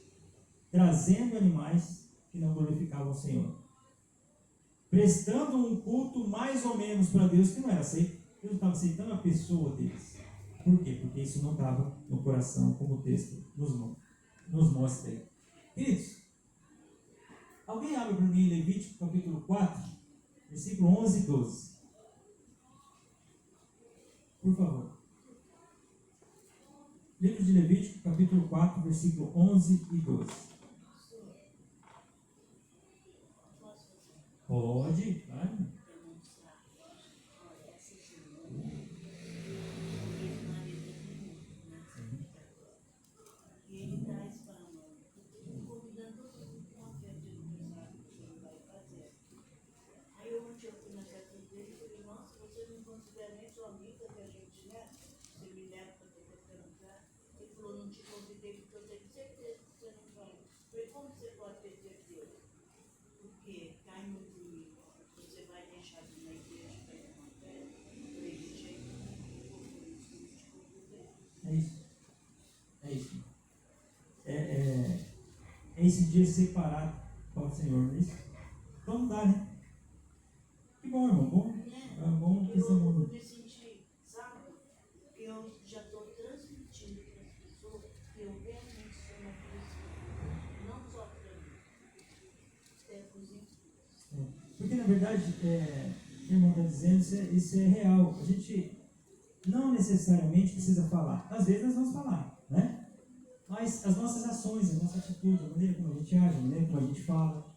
trazendo animais que não glorificavam o Senhor. Prestando um culto mais ou menos para Deus, que não era aceito. Deus estava aceitando a pessoa deles. Por quê? Porque isso não estava no coração, como o texto nos mostra aí. Queridos, alguém abre para mim Levítico capítulo 4, versículo 11 e 12. Por favor. Livro de Levítico, capítulo 4, versículo 11 e 12. Pode, claro. E ele traz para nós, convidando todo mundo com uma festa de aniversário que o senhor vai fazer. Aí ontem eu fui na festa dele e falei, nossa, você não considera nem sua amiga que a gente, né? Você me leva para poder cantar. Ele falou, não te convidei porque eu tenho certeza que você não vai. Eu falei, como você pode ter certeza? Porque cai muito em mim. Você vai deixar de ir na igreja para ir numa festa? Eu falei, de jeito nenhum, por isso que eu te convidei. É isso. É isso. É esse dia separado para o Senhor, não é isso? Então não dá, né? Que bom, irmão. Bom, é bom que você Eu me senti, sabe? Eu já estou transmitindo para as pessoas que eu realmente sou uma cristã. Não só para mim, até para os incríveis. Porque na verdade, o irmão está dizendo, isso é real. A gente não necessariamente precisa falar. Às vezes nós vamos falar, né? Mas as nossas ações, a nossa atitude, a maneira como a gente age, a maneira como a gente fala,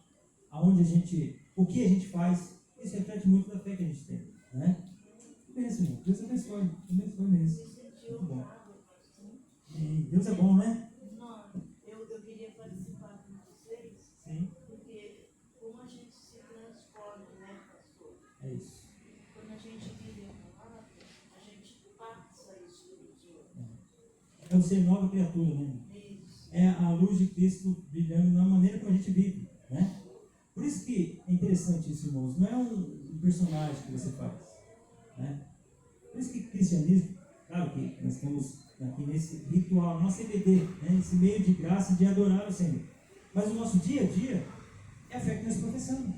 o que a gente faz, isso reflete muito da fé que a gente tem, né? Mesmo, Deus abençoe mesmo. Muito bom. E Deus é bom, né? Não, eu queria participar com vocês, Sim. porque como a gente se transforma, né, pastor? É isso. Quando a gente vive a palavra, a gente passa isso para os outros. É o ser nova criatura, né? Isso. É a luz de Cristo brilhando na maneira como a gente vive, né? Por isso que é interessante isso, irmãos. Não é um personagem que você faz, né? Por isso que cristianismo, claro que nós estamos aqui nesse ritual, nosso EBD, né? Esse meio de graça de adorar o Senhor. Mas o nosso dia a dia é a fé que nós professamos.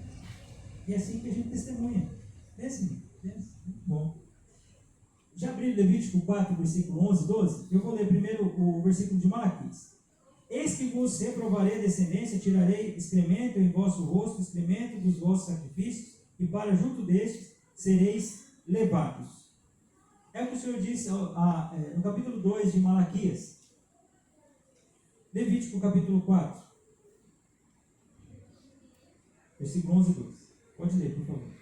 E é assim que a gente testemunha. Pense, muito bom. Já abriu Levítico 4, versículo 11 e 12? Eu vou ler primeiro o versículo de Malaquias. Eis que vos reprovarei a descendência, tirarei excremento em vosso rosto, excremento dos vossos sacrifícios, e para junto destes sereis levados. É o que o Senhor disse no capítulo 2 de Malaquias. Levítico capítulo 4, versículo 11 e 12. Pode ler, por favor.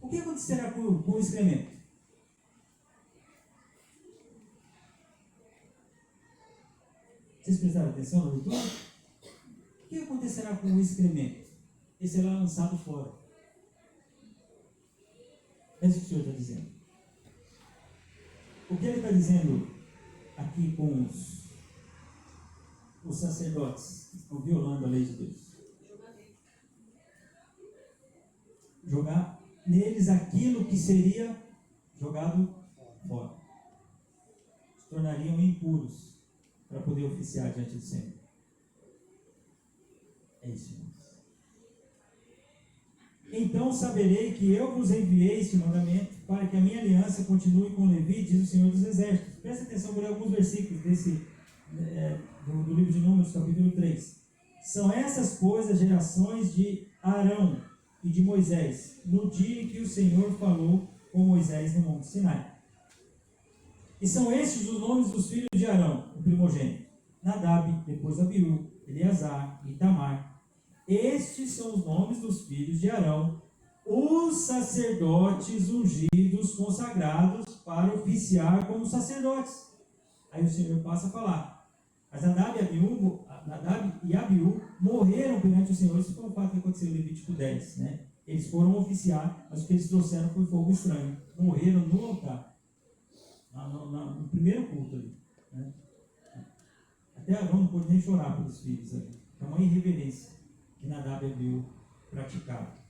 O que acontecerá com o excremento? Vocês prestaram atenção na leitura? O que acontecerá com o excremento? Ele será lançado fora. É isso que o Senhor está dizendo. O que ele está dizendo aqui com os sacerdotes que estão violando a lei de Deus? Jogar neles aquilo que seria jogado fora. Se tornariam impuros para poder oficiar diante do Senhor. É isso, irmãos. Então saberei que eu vos enviei este mandamento para que a minha aliança continue com Levi, diz o Senhor dos Exércitos. Presta atenção, vou ler alguns versículos do livro de Números, capítulo 3. São essas, pois, as gerações de Arão e de Moisés, no dia em que o Senhor falou com Moisés no Monte Sinai. E são estes os nomes dos filhos de Arão, o primogênito: Nadab, depois Abiú, Eleazar e Itamar. Estes são os nomes dos filhos de Arão, os sacerdotes ungidos, consagrados para oficiar como sacerdotes. Aí o Senhor passa a falar. Mas Nadab e Abiú morreram perante o Senhor. Isso foi um fato que aconteceu em Levítico 10. Né? Eles foram oficiar, mas o que eles trouxeram foi fogo estranho. Morreram no altar, no primeiro culto ali. Né? Até Arão não pôde nem chorar pelos filhos ali. Tamanha irreverência que Nadab e Abiú praticavam.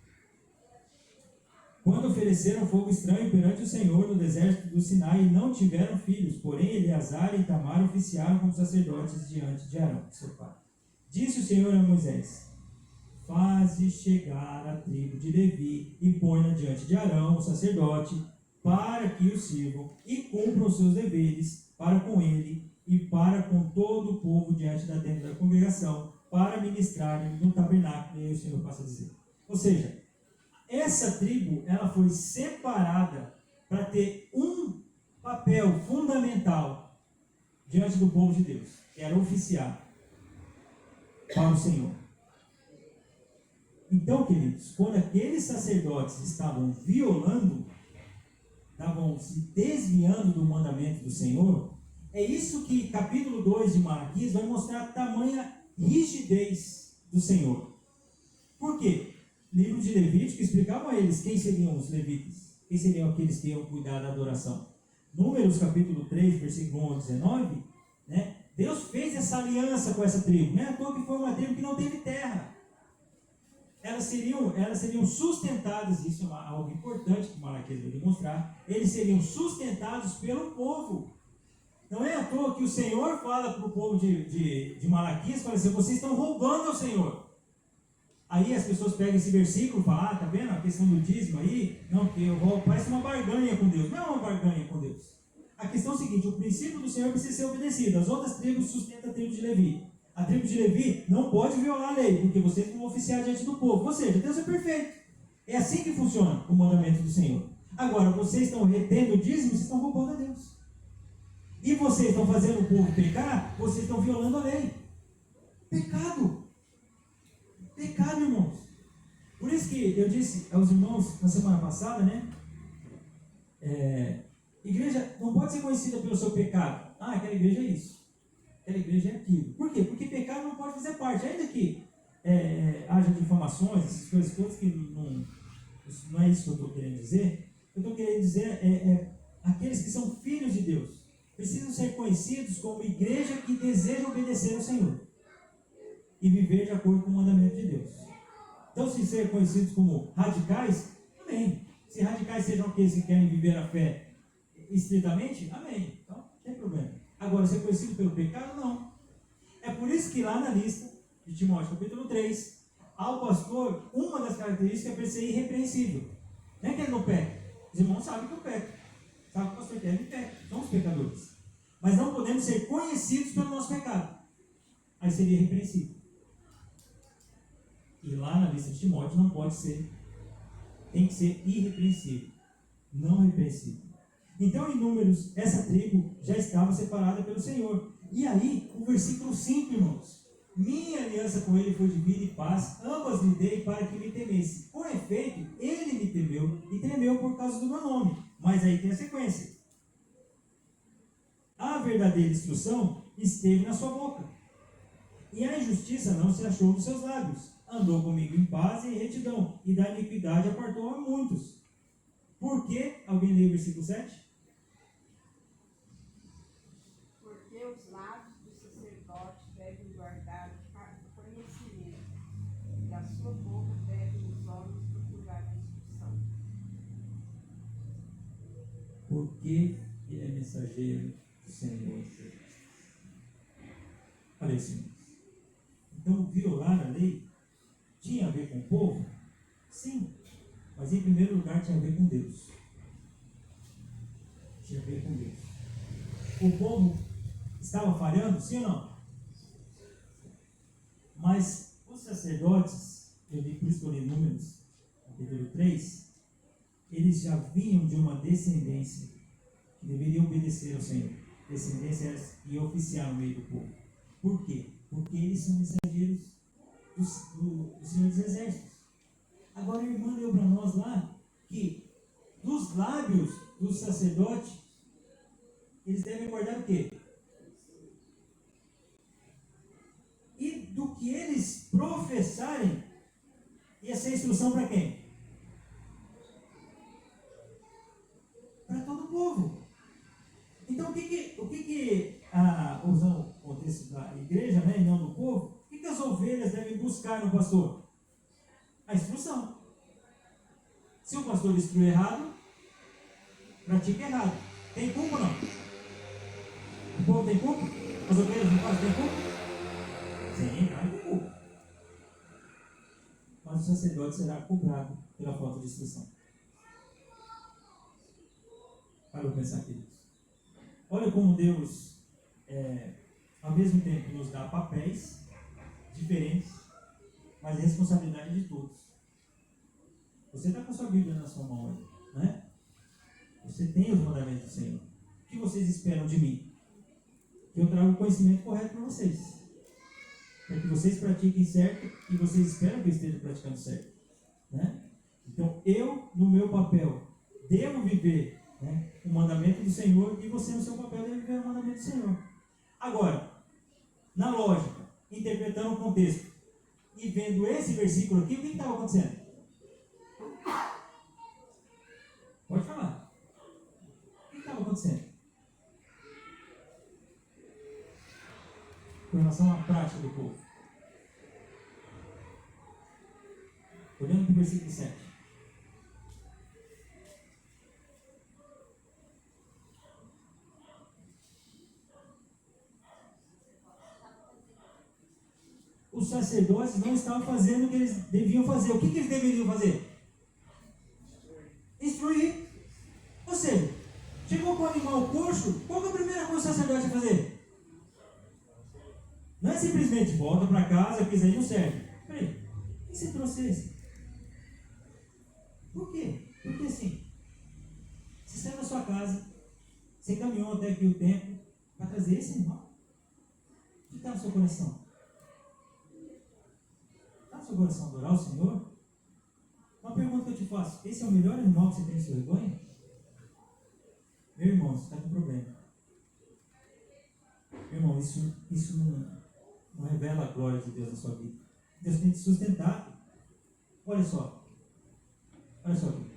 Quando ofereceram fogo estranho perante o Senhor no deserto do Sinai, e não tiveram filhos, porém Eleazar e Itamar oficiaram como sacerdotes diante de Arão, seu pai. Disse o Senhor a Moisés: faze chegar a tribo de Levi e põe-na diante de Arão, o sacerdote, para que o sirvam e cumpram os seus deveres para com ele e para com todo o povo diante da tenda da congregação, para ministrarem no tabernáculo. E aí o Senhor passa a dizer. Ou seja, essa tribo, ela foi separada para ter um papel fundamental diante do povo de Deus, que era oficiar para o Senhor. Então, queridos, quando aqueles sacerdotes estavam violando, estavam se desviando do mandamento do Senhor, é isso que capítulo 2 de Malaquias vai mostrar a tamanha rigidez do Senhor. Por quê? Livro de Levítico explicava a eles quem seriam os levitas, quem seriam aqueles que iam cuidar da adoração. Números capítulo 3, versículo 1 a 19, né? Deus fez essa aliança com essa tribo, né? À toa que foi uma tribo que não teve terra. Elas seriam sustentadas, isso é algo importante que Malaquias vai demonstrar, eles seriam sustentados pelo povo. Não é à toa que o Senhor fala para o povo de Malaquias, fala assim: vocês estão roubando ao Senhor. Aí as pessoas pegam esse versículo e falam: tá vendo a questão do dízimo aí? Não, porque eu roubo, parece uma barganha com Deus. Não é uma barganha com Deus. A questão é o seguinte: o princípio do Senhor precisa ser obedecido. As outras tribos sustentam a tribo de Levi. A tribo de Levi não pode violar a lei, porque vocês vão oficiar diante do povo. Ou seja, Deus é perfeito. É assim que funciona o mandamento do Senhor. Agora, vocês estão retendo o dízimo, vocês estão roubando a Deus. E vocês estão fazendo o povo pecar, vocês estão violando a lei. Pecado. Pecado, irmãos. Por isso que eu disse aos irmãos na semana passada, né? Igreja não pode ser conhecida pelo seu pecado. Ah, aquela igreja é isso. Aquela igreja é aquilo. Por quê? Porque pecado não pode fazer parte. Ainda que haja difamações, essas coisas todas, que não é isso que eu estou querendo dizer. Eu estou querendo dizer aqueles que são filhos de Deus precisam ser conhecidos como igreja que deseja obedecer ao Senhor e viver de acordo com o mandamento de Deus. Então, se ser conhecidos como radicais, amém. Se radicais sejam aqueles que querem viver a fé estritamente, amém. Então, não tem problema. Agora, ser conhecido pelo pecado, não. É por isso que lá na lista de Timóteo, capítulo 3, ao pastor, uma das características é ser irrepreensível. Não é que ele não peca. Os irmãos sabem que eu peco. Sabem que o pastor Kevin peca. Somos pecadores. Mas não podemos ser conhecidos pelo nosso pecado. Aí seria irrepreensível. E lá na lista de Timóteo não pode ser. Tem que ser irrepreensível. Não repreensível. Então, em Números, essa tribo já estava separada pelo Senhor. E aí, o versículo 5, irmãos. Minha aliança com ele foi de vida e paz, ambas lhe dei para que me temesse. Com efeito, ele me temeu e tremeu por causa do meu nome. Mas aí tem a sequência. A verdadeira instrução esteve na sua boca, e a injustiça não se achou nos seus lábios. Andou comigo em paz e em retidão, e da iniquidade apartou a muitos. Por que? Alguém lê o versículo 7? Porque os lábios do sacerdote devem guardar o conhecimento, e da sua boca devem os homens procurar a instrução. Porque ele é mensageiro do Senhor Jesus. Olha isso, irmãos. Então, violar a lei tinha a ver com o povo? Sim. Mas em primeiro lugar tinha a ver com Deus. Tinha a ver com Deus. O povo estava falhando, sim ou não? Mas os sacerdotes, eu li por isso que eu li Números, capítulo 3, eles já vinham de uma descendência que deveria obedecer ao Senhor. Descendência e oficiar no meio do povo. Por quê? Porque eles são mensageiros do Senhor dos Exércitos. Agora a irmã leu para nós lá que dos lábios do sacerdote eles devem guardar o quê? E do que eles professarem ia ser instrução para quem? Para todo o povo. Então usando o contexto da igreja, né, e não do povo, o que as ovelhas devem buscar no pastor? A instrução. Se o pastor instrui errado, pratica errado. Tem culpa ou não? O povo tem culpa? As ovelhas não têm culpa? Sim, claro que tem culpa. Mas o sacerdote será cobrado pela falta de instrução. Para eu pensar aqui. Olha como Deus, ao mesmo tempo, nos dá papéis diferentes, mas a responsabilidade é de todos. Você está com a sua Bíblia na sua mão aí, né? Você tem os mandamentos do Senhor. O que vocês esperam de mim? Que eu traga o conhecimento correto para vocês. Para que vocês pratiquem certo e vocês esperam que eu esteja praticando certo. Né? Então, eu, no meu papel, devo viver, né, o mandamento do Senhor e você, no seu papel, deve viver o mandamento do Senhor. Agora, na lógica, interpretando o contexto e vendo esse versículo aqui, o que estava acontecendo? Pode falar. O que estava acontecendo? Com relação à prática do povo. Olhando para o versículo 7. Os sacerdotes não estavam fazendo o que eles deviam fazer. O que eles deveriam fazer? Instruir. Ou seja, chegou com o animal coxo, qual que é a primeira coisa que o sacerdote vai fazer? Não é simplesmente volta para casa, que isso aí não serve. Peraí, o que você trouxe esse? Por quê? Porque assim, você saiu da sua casa, você caminhou até aqui o tempo para trazer esse animal. O que está no seu coração? Está no seu coração adorar o Senhor? Uma pergunta que eu te faço: esse é o melhor animal que você tem no seu rebanho? Meu irmão, você está com problema. Meu irmão, isso não revela a glória de Deus na sua vida. Deus tem te sustentado. Olha só aqui.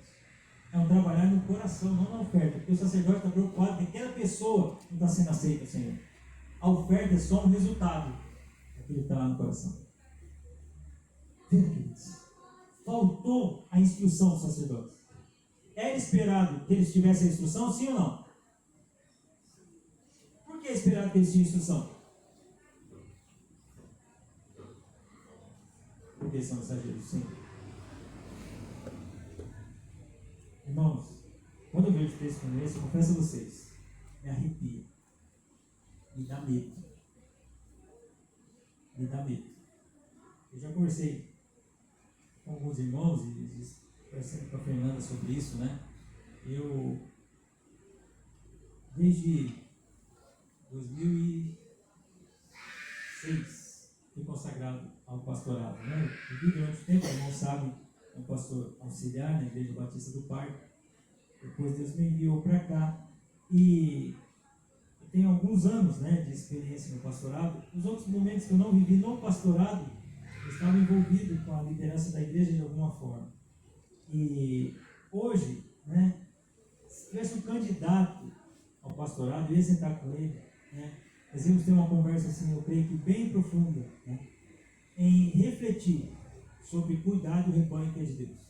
É um trabalhar no coração, não na oferta. Porque o sacerdote está preocupado que aquela pessoa não está sendo aceita, Senhor. A oferta é só um resultado daquilo que está lá no coração. Veja, queridos. Faltou a instrução dos sacerdotes. Era esperado que eles tivessem a instrução, sim ou não? Por que é esperado que eles tinham instrução? Porque eles são mensageiros, sim. Irmãos, quando eu vejo texto como esse, eu confesso a vocês, me arrepia. Me dá medo. Me dá medo. Eu já conversei com alguns irmãos e conversando com a Fernanda sobre isso, né? Eu, desde 2006, fui consagrado ao pastorado, né? Vivi durante o tempo, irmãos sabem, um pastor auxiliar na Igreja Batista do Parque. Depois Deus me enviou para cá e eu tenho alguns anos, né, de experiência no pastorado. Os outros momentos que eu não vivi no pastorado, eu estava envolvido com a liderança da igreja de alguma forma. E hoje né? Se tivesse um candidato ao pastorado, eu ia sentar com ele, né? Nós íamos ter uma conversa assim, eu creio que bem profunda, né? Em refletir sobre cuidar do rebanho que é de Deus.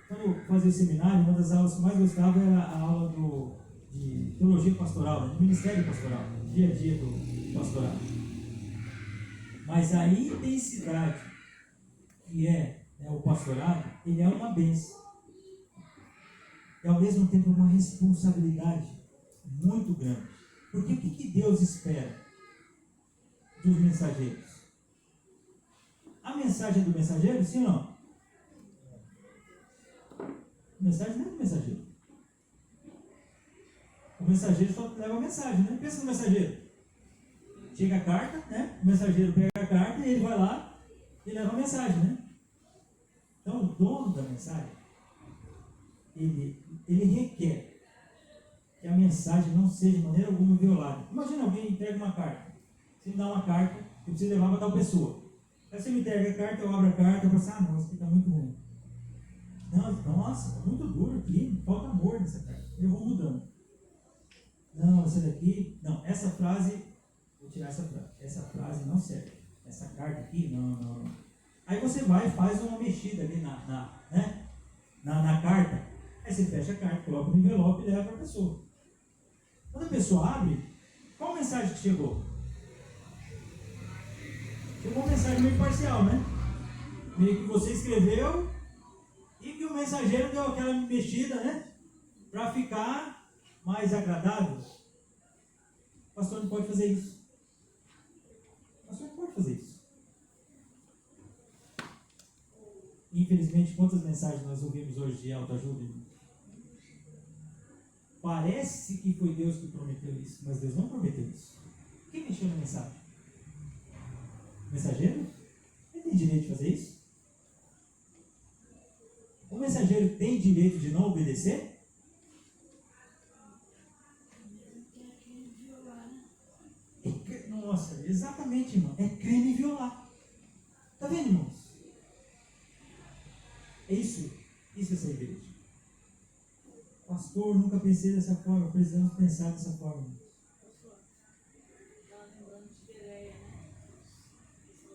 Quando eu fazia o seminário, uma das aulas que eu mais gostava era a aula de teologia pastoral, né? De ministério pastoral, dia a dia do pastorado. Mas a intensidade que é, né, o pastorado, ele é uma bênção. E ao mesmo tempo uma responsabilidade muito grande. Porque o que Deus espera dos mensageiros? A mensagem é do mensageiro, sim ou não? A mensagem não é do mensageiro. O mensageiro só leva a mensagem, né? Pensa no mensageiro. Chega a carta, né? O mensageiro pega a carta e ele vai lá e leva a mensagem, né? Então o dono da mensagem, ele requer que a mensagem não seja de maneira alguma violada. Imagina alguém entrega uma carta. Você me dá uma carta, eu preciso levar para tal pessoa. Aí você me entrega a carta, eu abro a carta e falo assim, não, isso aqui está muito ruim. Não, nossa, está muito duro aqui, falta amor nessa carta. Eu vou mudando. Não, essa daqui, não, essa frase, vou tirar essa frase. Essa frase não serve. Essa carta aqui, não. Aí você vai e faz uma mexida ali na carta. Aí você fecha a carta, coloca no envelope e leva para a pessoa. Quando a pessoa abre, qual mensagem que chegou? Chegou uma mensagem meio parcial, né? Meio que você escreveu e que o mensageiro deu aquela mexida, né? Para ficar mais agradável. O pastor não pode fazer isso. O pastor não pode fazer isso. Infelizmente, quantas mensagens nós ouvimos hoje de autoajuda? Parece que foi Deus que prometeu isso, mas Deus não prometeu isso. Quem mexeu na mensagem? O mensageiro? Ele tem direito de fazer isso? O mensageiro tem direito de não obedecer? Nossa, exatamente, irmão. É crime violar. Está vendo, irmãos? É isso. Isso é ser igreja. Pastor, nunca pensei dessa forma. Precisamos pensar dessa forma. Estava lembrando de Bereia, né? Esse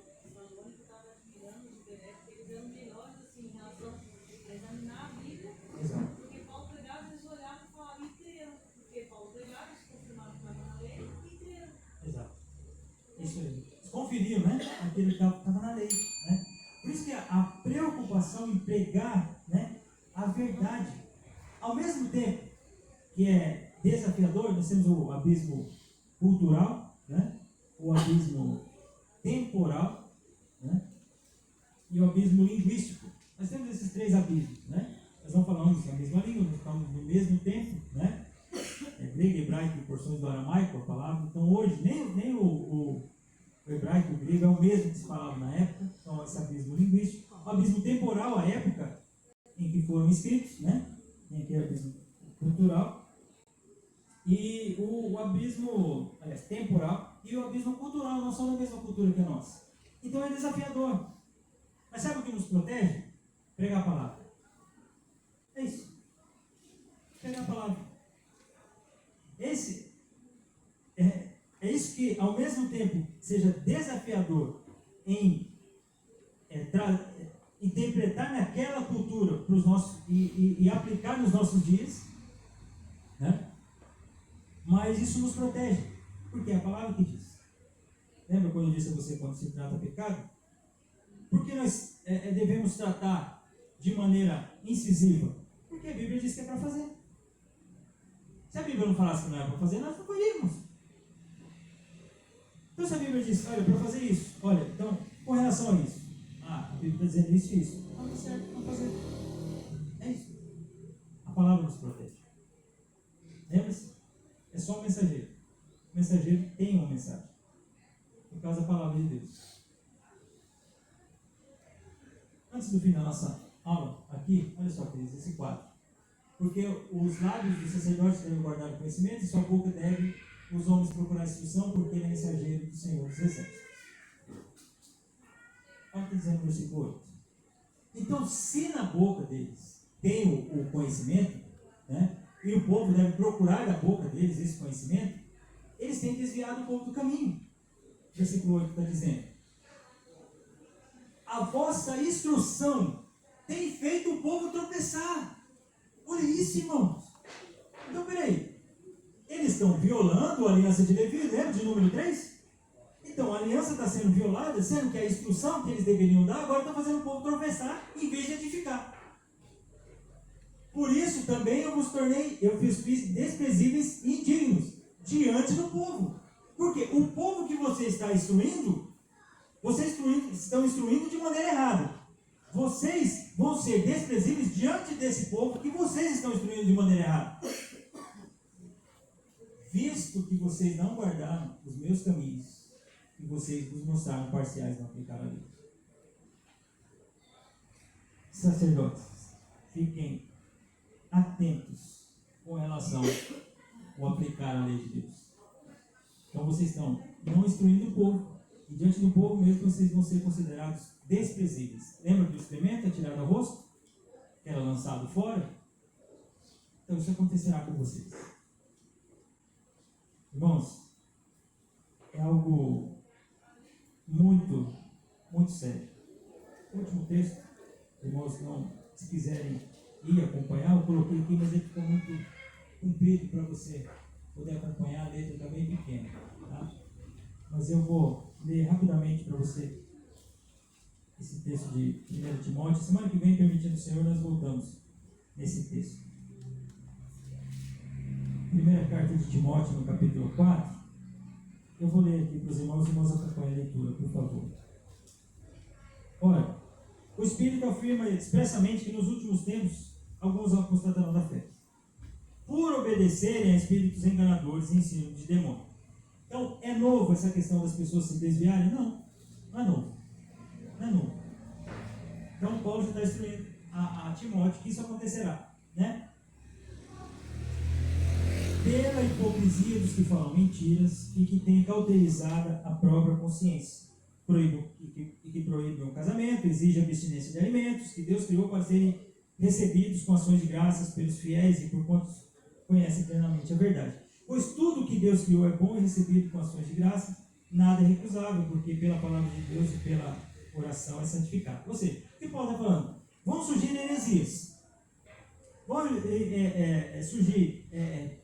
que estava admirando de Bereia, porque eles eram melhores assim, em relação a examinar a Bíblia. Exato. Porque Paulo pregava, eles olhavam e falavam e creram. Porque Paulo pregava, eles confirmavam que estava na lei e creram. Exato. Isso aí. Eles conferiam, né? Aquele que estava na lei, né? Por isso que a preocupação em pregar, né, a verdade, ao mesmo tempo que é desafiador, nós temos o abismo cultural, né, o abismo temporal, né, e o abismo linguístico. Nós temos esses três abismos, né? Nós não falamos a mesma língua, nós falamos no mesmo tempo, né? Grego, hebraico e porções do aramaico, a palavra. Então hoje nem o hebraico, o grego é o mesmo que se falava na época. Então esse abismo linguístico. O abismo temporal, a época em que foram escritos, né? Tem aqui o abismo cultural. E o abismo, aliás, temporal e o abismo cultural não são da mesma cultura que a nossa. Então é desafiador. Mas sabe o que nos protege? Pregar a palavra. É isso. Pregar a palavra. É isso que, ao mesmo tempo, seja desafiador em interpretar naquela cultura pros nossos, e aplicar nos nossos dias, né? Mas isso nos protege, porque é a palavra que diz. Lembra quando eu disse a você quando se trata pecado? Porque nós devemos tratar de maneira incisiva? Porque a Bíblia diz que é para fazer. Se a Bíblia não falasse que não era para fazer, nós não faríamos. Então se a Bíblia diz, olha, para fazer isso, olha, então, com relação a isso, a Bíblia está dizendo isso e isso, não está certo, não fazer. É isso. A palavra nos protege. Lembra-se? É só um mensageiro. O mensageiro tem uma mensagem. No caso, a palavra de Deus. Antes do fim da nossa aula, aqui, olha só, queridos, esse quadro. Porque os lábios dos sacerdotes devem guardar o conhecimento e sua boca deve os homens procurar instrução, porque ele é mensageiro do Senhor dos Exércitos. Olha o que está dizendo no versículo 8. Então, se na boca deles tem o conhecimento, né, e o povo deve procurar da boca deles esse conhecimento, eles têm desviado o povo do caminho. Versículo 8 está dizendo: a vossa instrução tem feito o povo tropeçar. Olha isso, irmãos. Então, peraí. Eles estão violando a aliança de Levi, lembra de número 3? Então, a aliança está sendo violada, sendo que a instrução que eles deveriam dar agora está fazendo o povo tropeçar em vez de edificar. Por isso também eu fiz desprezíveis e indignos diante do povo. Porque o povo que você está instruindo, vocês estão instruindo de maneira errada. Vocês vão ser desprezíveis diante desse povo que vocês estão instruindo de maneira errada. Visto que vocês não guardaram os meus caminhos, e vocês nos mostraram parciais não aplicar a lei. Sacerdotes, fiquem atentos com relação ao aplicar a lei de Deus. Então vocês estão não instruindo o povo, e diante do povo mesmo vocês vão ser considerados desprezíveis. Lembra do experimento tirado ao rosto? Que era lançado fora? Então isso acontecerá com vocês. Irmãos, é algo muito, muito sério. O último texto, irmãos, não, se quiserem ir acompanhar, eu coloquei aqui, mas ele ficou muito comprido para você poder acompanhar. A letra está bem pequena, tá? Mas eu vou ler rapidamente para você esse texto de 1 Timóteo. Semana que vem, permitindo o Senhor, nós voltamos nesse texto. Primeira carta de Timóteo, no capítulo 4. Eu vou ler aqui para os irmãos acompanhem a leitura, por favor. Ora, o Espírito afirma expressamente que nos últimos tempos alguns apostatarão da fé, por obedecerem a espíritos enganadores e ensino de demônio. Então, é novo essa questão das pessoas se desviarem? Não, não é novo. Não é novo. Então, Paulo já está instruindo a Timóteo que isso acontecerá, né? Pela hipocrisia dos que falam mentiras e que têm cauterizada a própria consciência, que proíbem o casamento, exigem abstinência de alimentos que Deus criou para serem recebidos com ações de graças pelos fiéis e por quantos conhecem plenamente a verdade. Pois tudo que Deus criou é bom e recebido com ações de graça, nada é recusável, porque pela palavra de Deus e pela oração é santificado. Ou seja, o que Paulo está falando? Vão surgir heresias. Vão surgir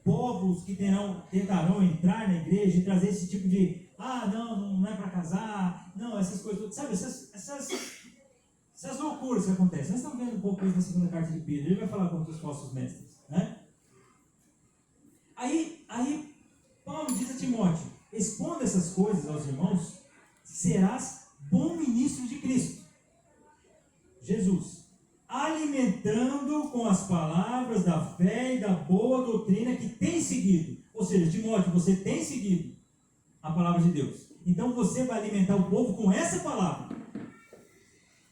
povos que tentarão entrar na igreja e trazer esse tipo de não é para casar, não, essas coisas, sabe, essas loucuras que acontecem. Nós estamos vendo um pouco isso na segunda carta de Pedro. Ele vai falar contra os falsos mestres, né? Aí Paulo diz a Timóteo: expondo essas coisas aos irmãos, serás bom ministro de Cristo Jesus, alimentando com as palavras da fé e da boa doutrina que tem seguido. Ou seja, Timóteo, você tem seguido a palavra de Deus. Então você vai alimentar o povo com essa palavra.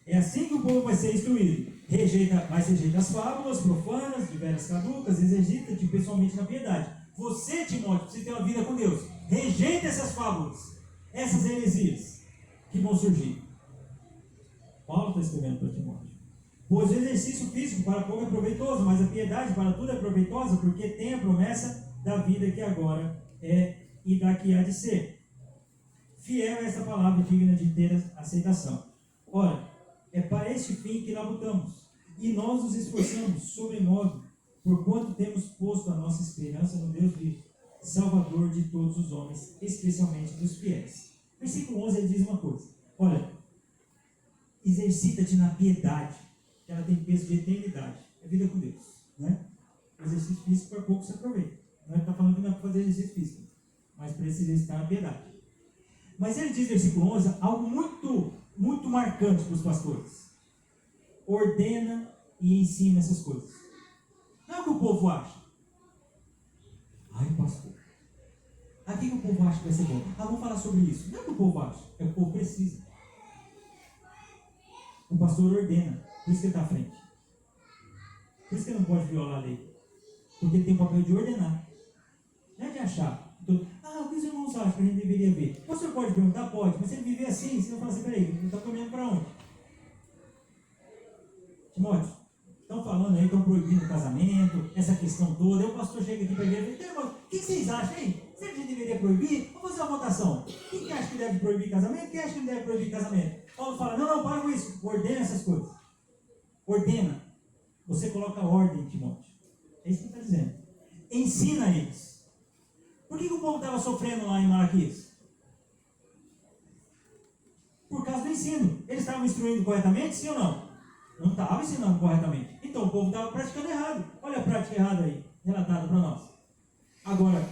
É assim que o povo vai ser instruído. Vai se rejeitar as fábulas profanas, de veras caducas, exercita-te pessoalmente na piedade. Você, Timóteo, precisa ter uma vida com Deus. Rejeita essas fábulas, essas heresias que vão surgir. Paulo está escrevendo para Timóteo. Pois o exercício físico para pouco é proveitoso, mas a piedade para tudo é proveitosa, porque tem a promessa da vida que agora é e da que há de ser. Fiel é essa palavra, digna de inteira aceitação. Ora, é para este fim que labutamos, e nós nos esforçamos sobremodo, porquanto temos posto a nossa esperança no Deus vivo, Salvador de todos os homens, especialmente dos fiéis. Versículo 11 ele diz uma coisa: olha, exercita-te na piedade, que ela tem peso de eternidade, é vida com Deus, né? O exercício físico por pouco se aproveita. Não está falando que não é para fazer exercício físico, mas para se exercitar na piedade. Mas ele diz, versículo 11, algo muito, muito marcante para os pastores: ordena e ensina essas coisas. Não é o que o povo acha. Ai, pastor, aqui que o povo acha que vai ser bom. Vamos falar sobre isso. Não é o que o povo acha, é o que o povo precisa. O pastor ordena, por isso que ele está à frente. Por isso que ele não pode violar a lei, porque ele tem o papel de ordenar. Não é de achar. Então, o que os irmãos acham que a gente deveria ver? O pastor pode perguntar? Pode, mas se ele viver assim, você vai falar assim: peraí, ele está caminhando para onde? Timóteo, estão falando aí, estão proibindo o casamento, essa questão toda. Aí o pastor chega aqui para a igreja e fala, irmão, o que vocês acham, hein? Será que a gente deveria proibir? Vamos fazer uma votação. Quem que acha que deve proibir casamento? Quem acha que não deve proibir casamento? Paulo fala, não, para com isso. Ordena essas coisas. Ordena. Você coloca ordem, Timóteo. É isso que ele está dizendo. Ensina eles. Por que o povo estava sofrendo lá em Malaquias? Por causa do ensino. Eles estavam instruindo corretamente, sim ou não? Não estavam ensinando corretamente. Então o povo estava praticando errado. Olha a prática errada aí, relatada para nós. Agora,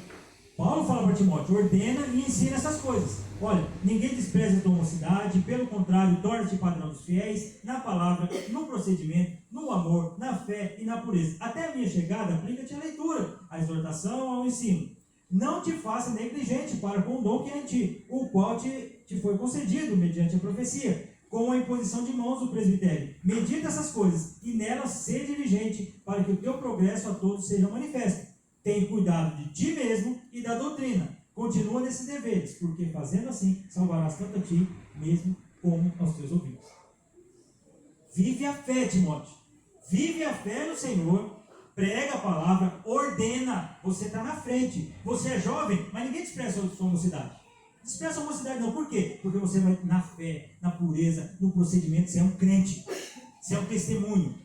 Paulo fala para Timóteo, ordena e ensina essas coisas. Olha, ninguém despreza a tua mocidade, pelo contrário, torna-te padrão dos fiéis, na palavra, no procedimento, no amor, na fé e na pureza. Até a minha chegada, aplica-te à leitura, à exortação, ao ensino. Não te faça negligente para com o dom que é em ti, o qual te foi concedido mediante a profecia, com a imposição de mãos do presbitério. Medita essas coisas, e nelas ser diligente, para que o teu progresso a todos seja manifesto. Tem cuidado de ti mesmo e da doutrina. Continua nesses deveres, porque fazendo assim, salvarás tanto a ti mesmo como aos teus ouvintes. Vive a fé, Timóteo. Vive a fé no Senhor. Prega a palavra, ordena. Você está na frente. Você é jovem, mas ninguém despreza a sua mocidade. Despreza a sua mocidade não. Por quê? Porque você vai na fé, na pureza, no procedimento. Você é um crente. Você é um testemunho.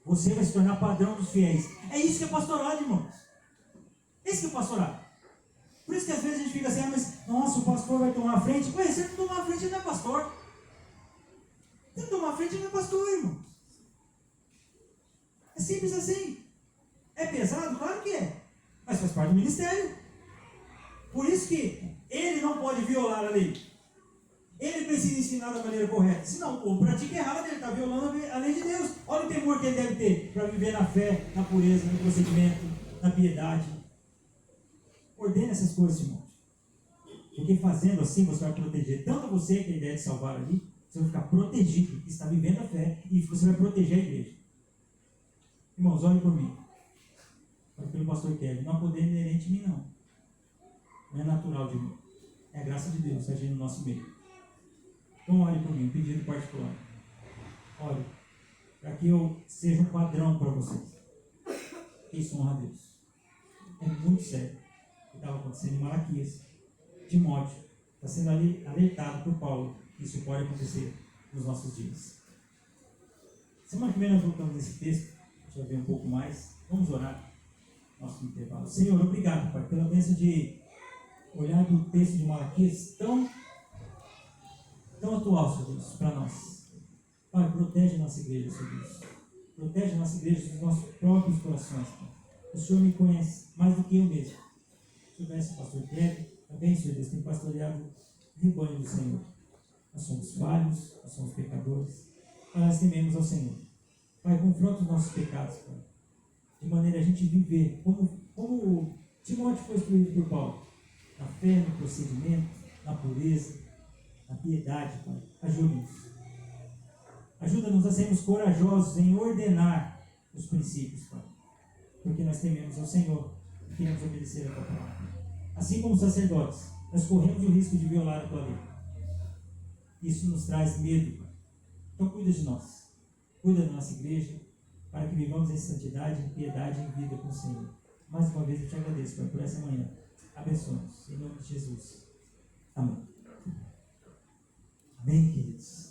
Você vai se tornar padrão dos fiéis. É isso que é pastorado, irmãos. Esse que é o pastorado. Por isso que às vezes a gente fica assim, mas nossa, o pastor vai tomar a frente. Ué, se ele não tomar a frente, ele não é pastor. Se ele não tomar a frente, ele não é pastor, irmão. É simples assim. É pesado? Claro que é. Mas faz parte do ministério. Por isso que ele não pode violar a lei. Ele precisa ensinar da maneira correta. Senão, o povo pratica errado, ele está violando a lei de Deus. Olha o temor que ele deve ter para viver na fé, na pureza, no procedimento, na piedade. Ordene essas coisas, irmãos. Porque fazendo assim, você vai proteger tanto você, que a ideia de salvar ali, você vai ficar protegido, que está vivendo a fé, e você vai proteger a igreja. Irmãos, olhem por mim. Olhem pelo pastor Kevin. Não há poder inerente em mim, não. Não é natural de mim. É a graça de Deus agindo no nosso meio. Então olhem por mim, um pedido particular. Olhem, para que eu seja um padrão para vocês. Isso honra a Deus. É muito sério. Que estava acontecendo em Malaquias. Timóteo está sendo alertado por Paulo que isso pode acontecer nos nossos dias. Semana que vem nós voltamos nesse texto. Deixa eu ver um pouco mais. Vamos orar. Nosso intervalo. Senhor, obrigado, Pai, pela bênção de olhar para o texto de Malaquias tão atual, Senhor Deus, para nós. Pai, protege a nossa igreja, Senhor Deus. Protege a nossa igreja dos nossos próprios corações, Pai. O Senhor me conhece mais do que eu mesmo. Se eu conhece o pastor Kevin, também, Senhor Deus, tem pastoreado o rebanho do Senhor. Nós somos falhos, nós somos pecadores, mas nós tememos ao Senhor. Pai, confronta os nossos pecados, Pai, de maneira a gente viver como Timóteo foi instruído por Paulo, na fé, no procedimento, na pureza, na piedade, Pai. Ajuda-nos. Ajuda-nos a sermos corajosos em ordenar os princípios, Pai, porque nós tememos ao Senhor e queremos obedecer a Tua palavra. Assim como sacerdotes, nós corremos o risco de violar a Tua lei. Isso nos traz medo, Pai. Então cuida de nós. Cuida da nossa igreja, para que vivamos em santidade, em piedade e em vida com o Senhor. Mais uma vez eu te agradeço, Pai, por essa manhã. Abençoe-nos. Em nome de Jesus. Amém. Amém, queridos.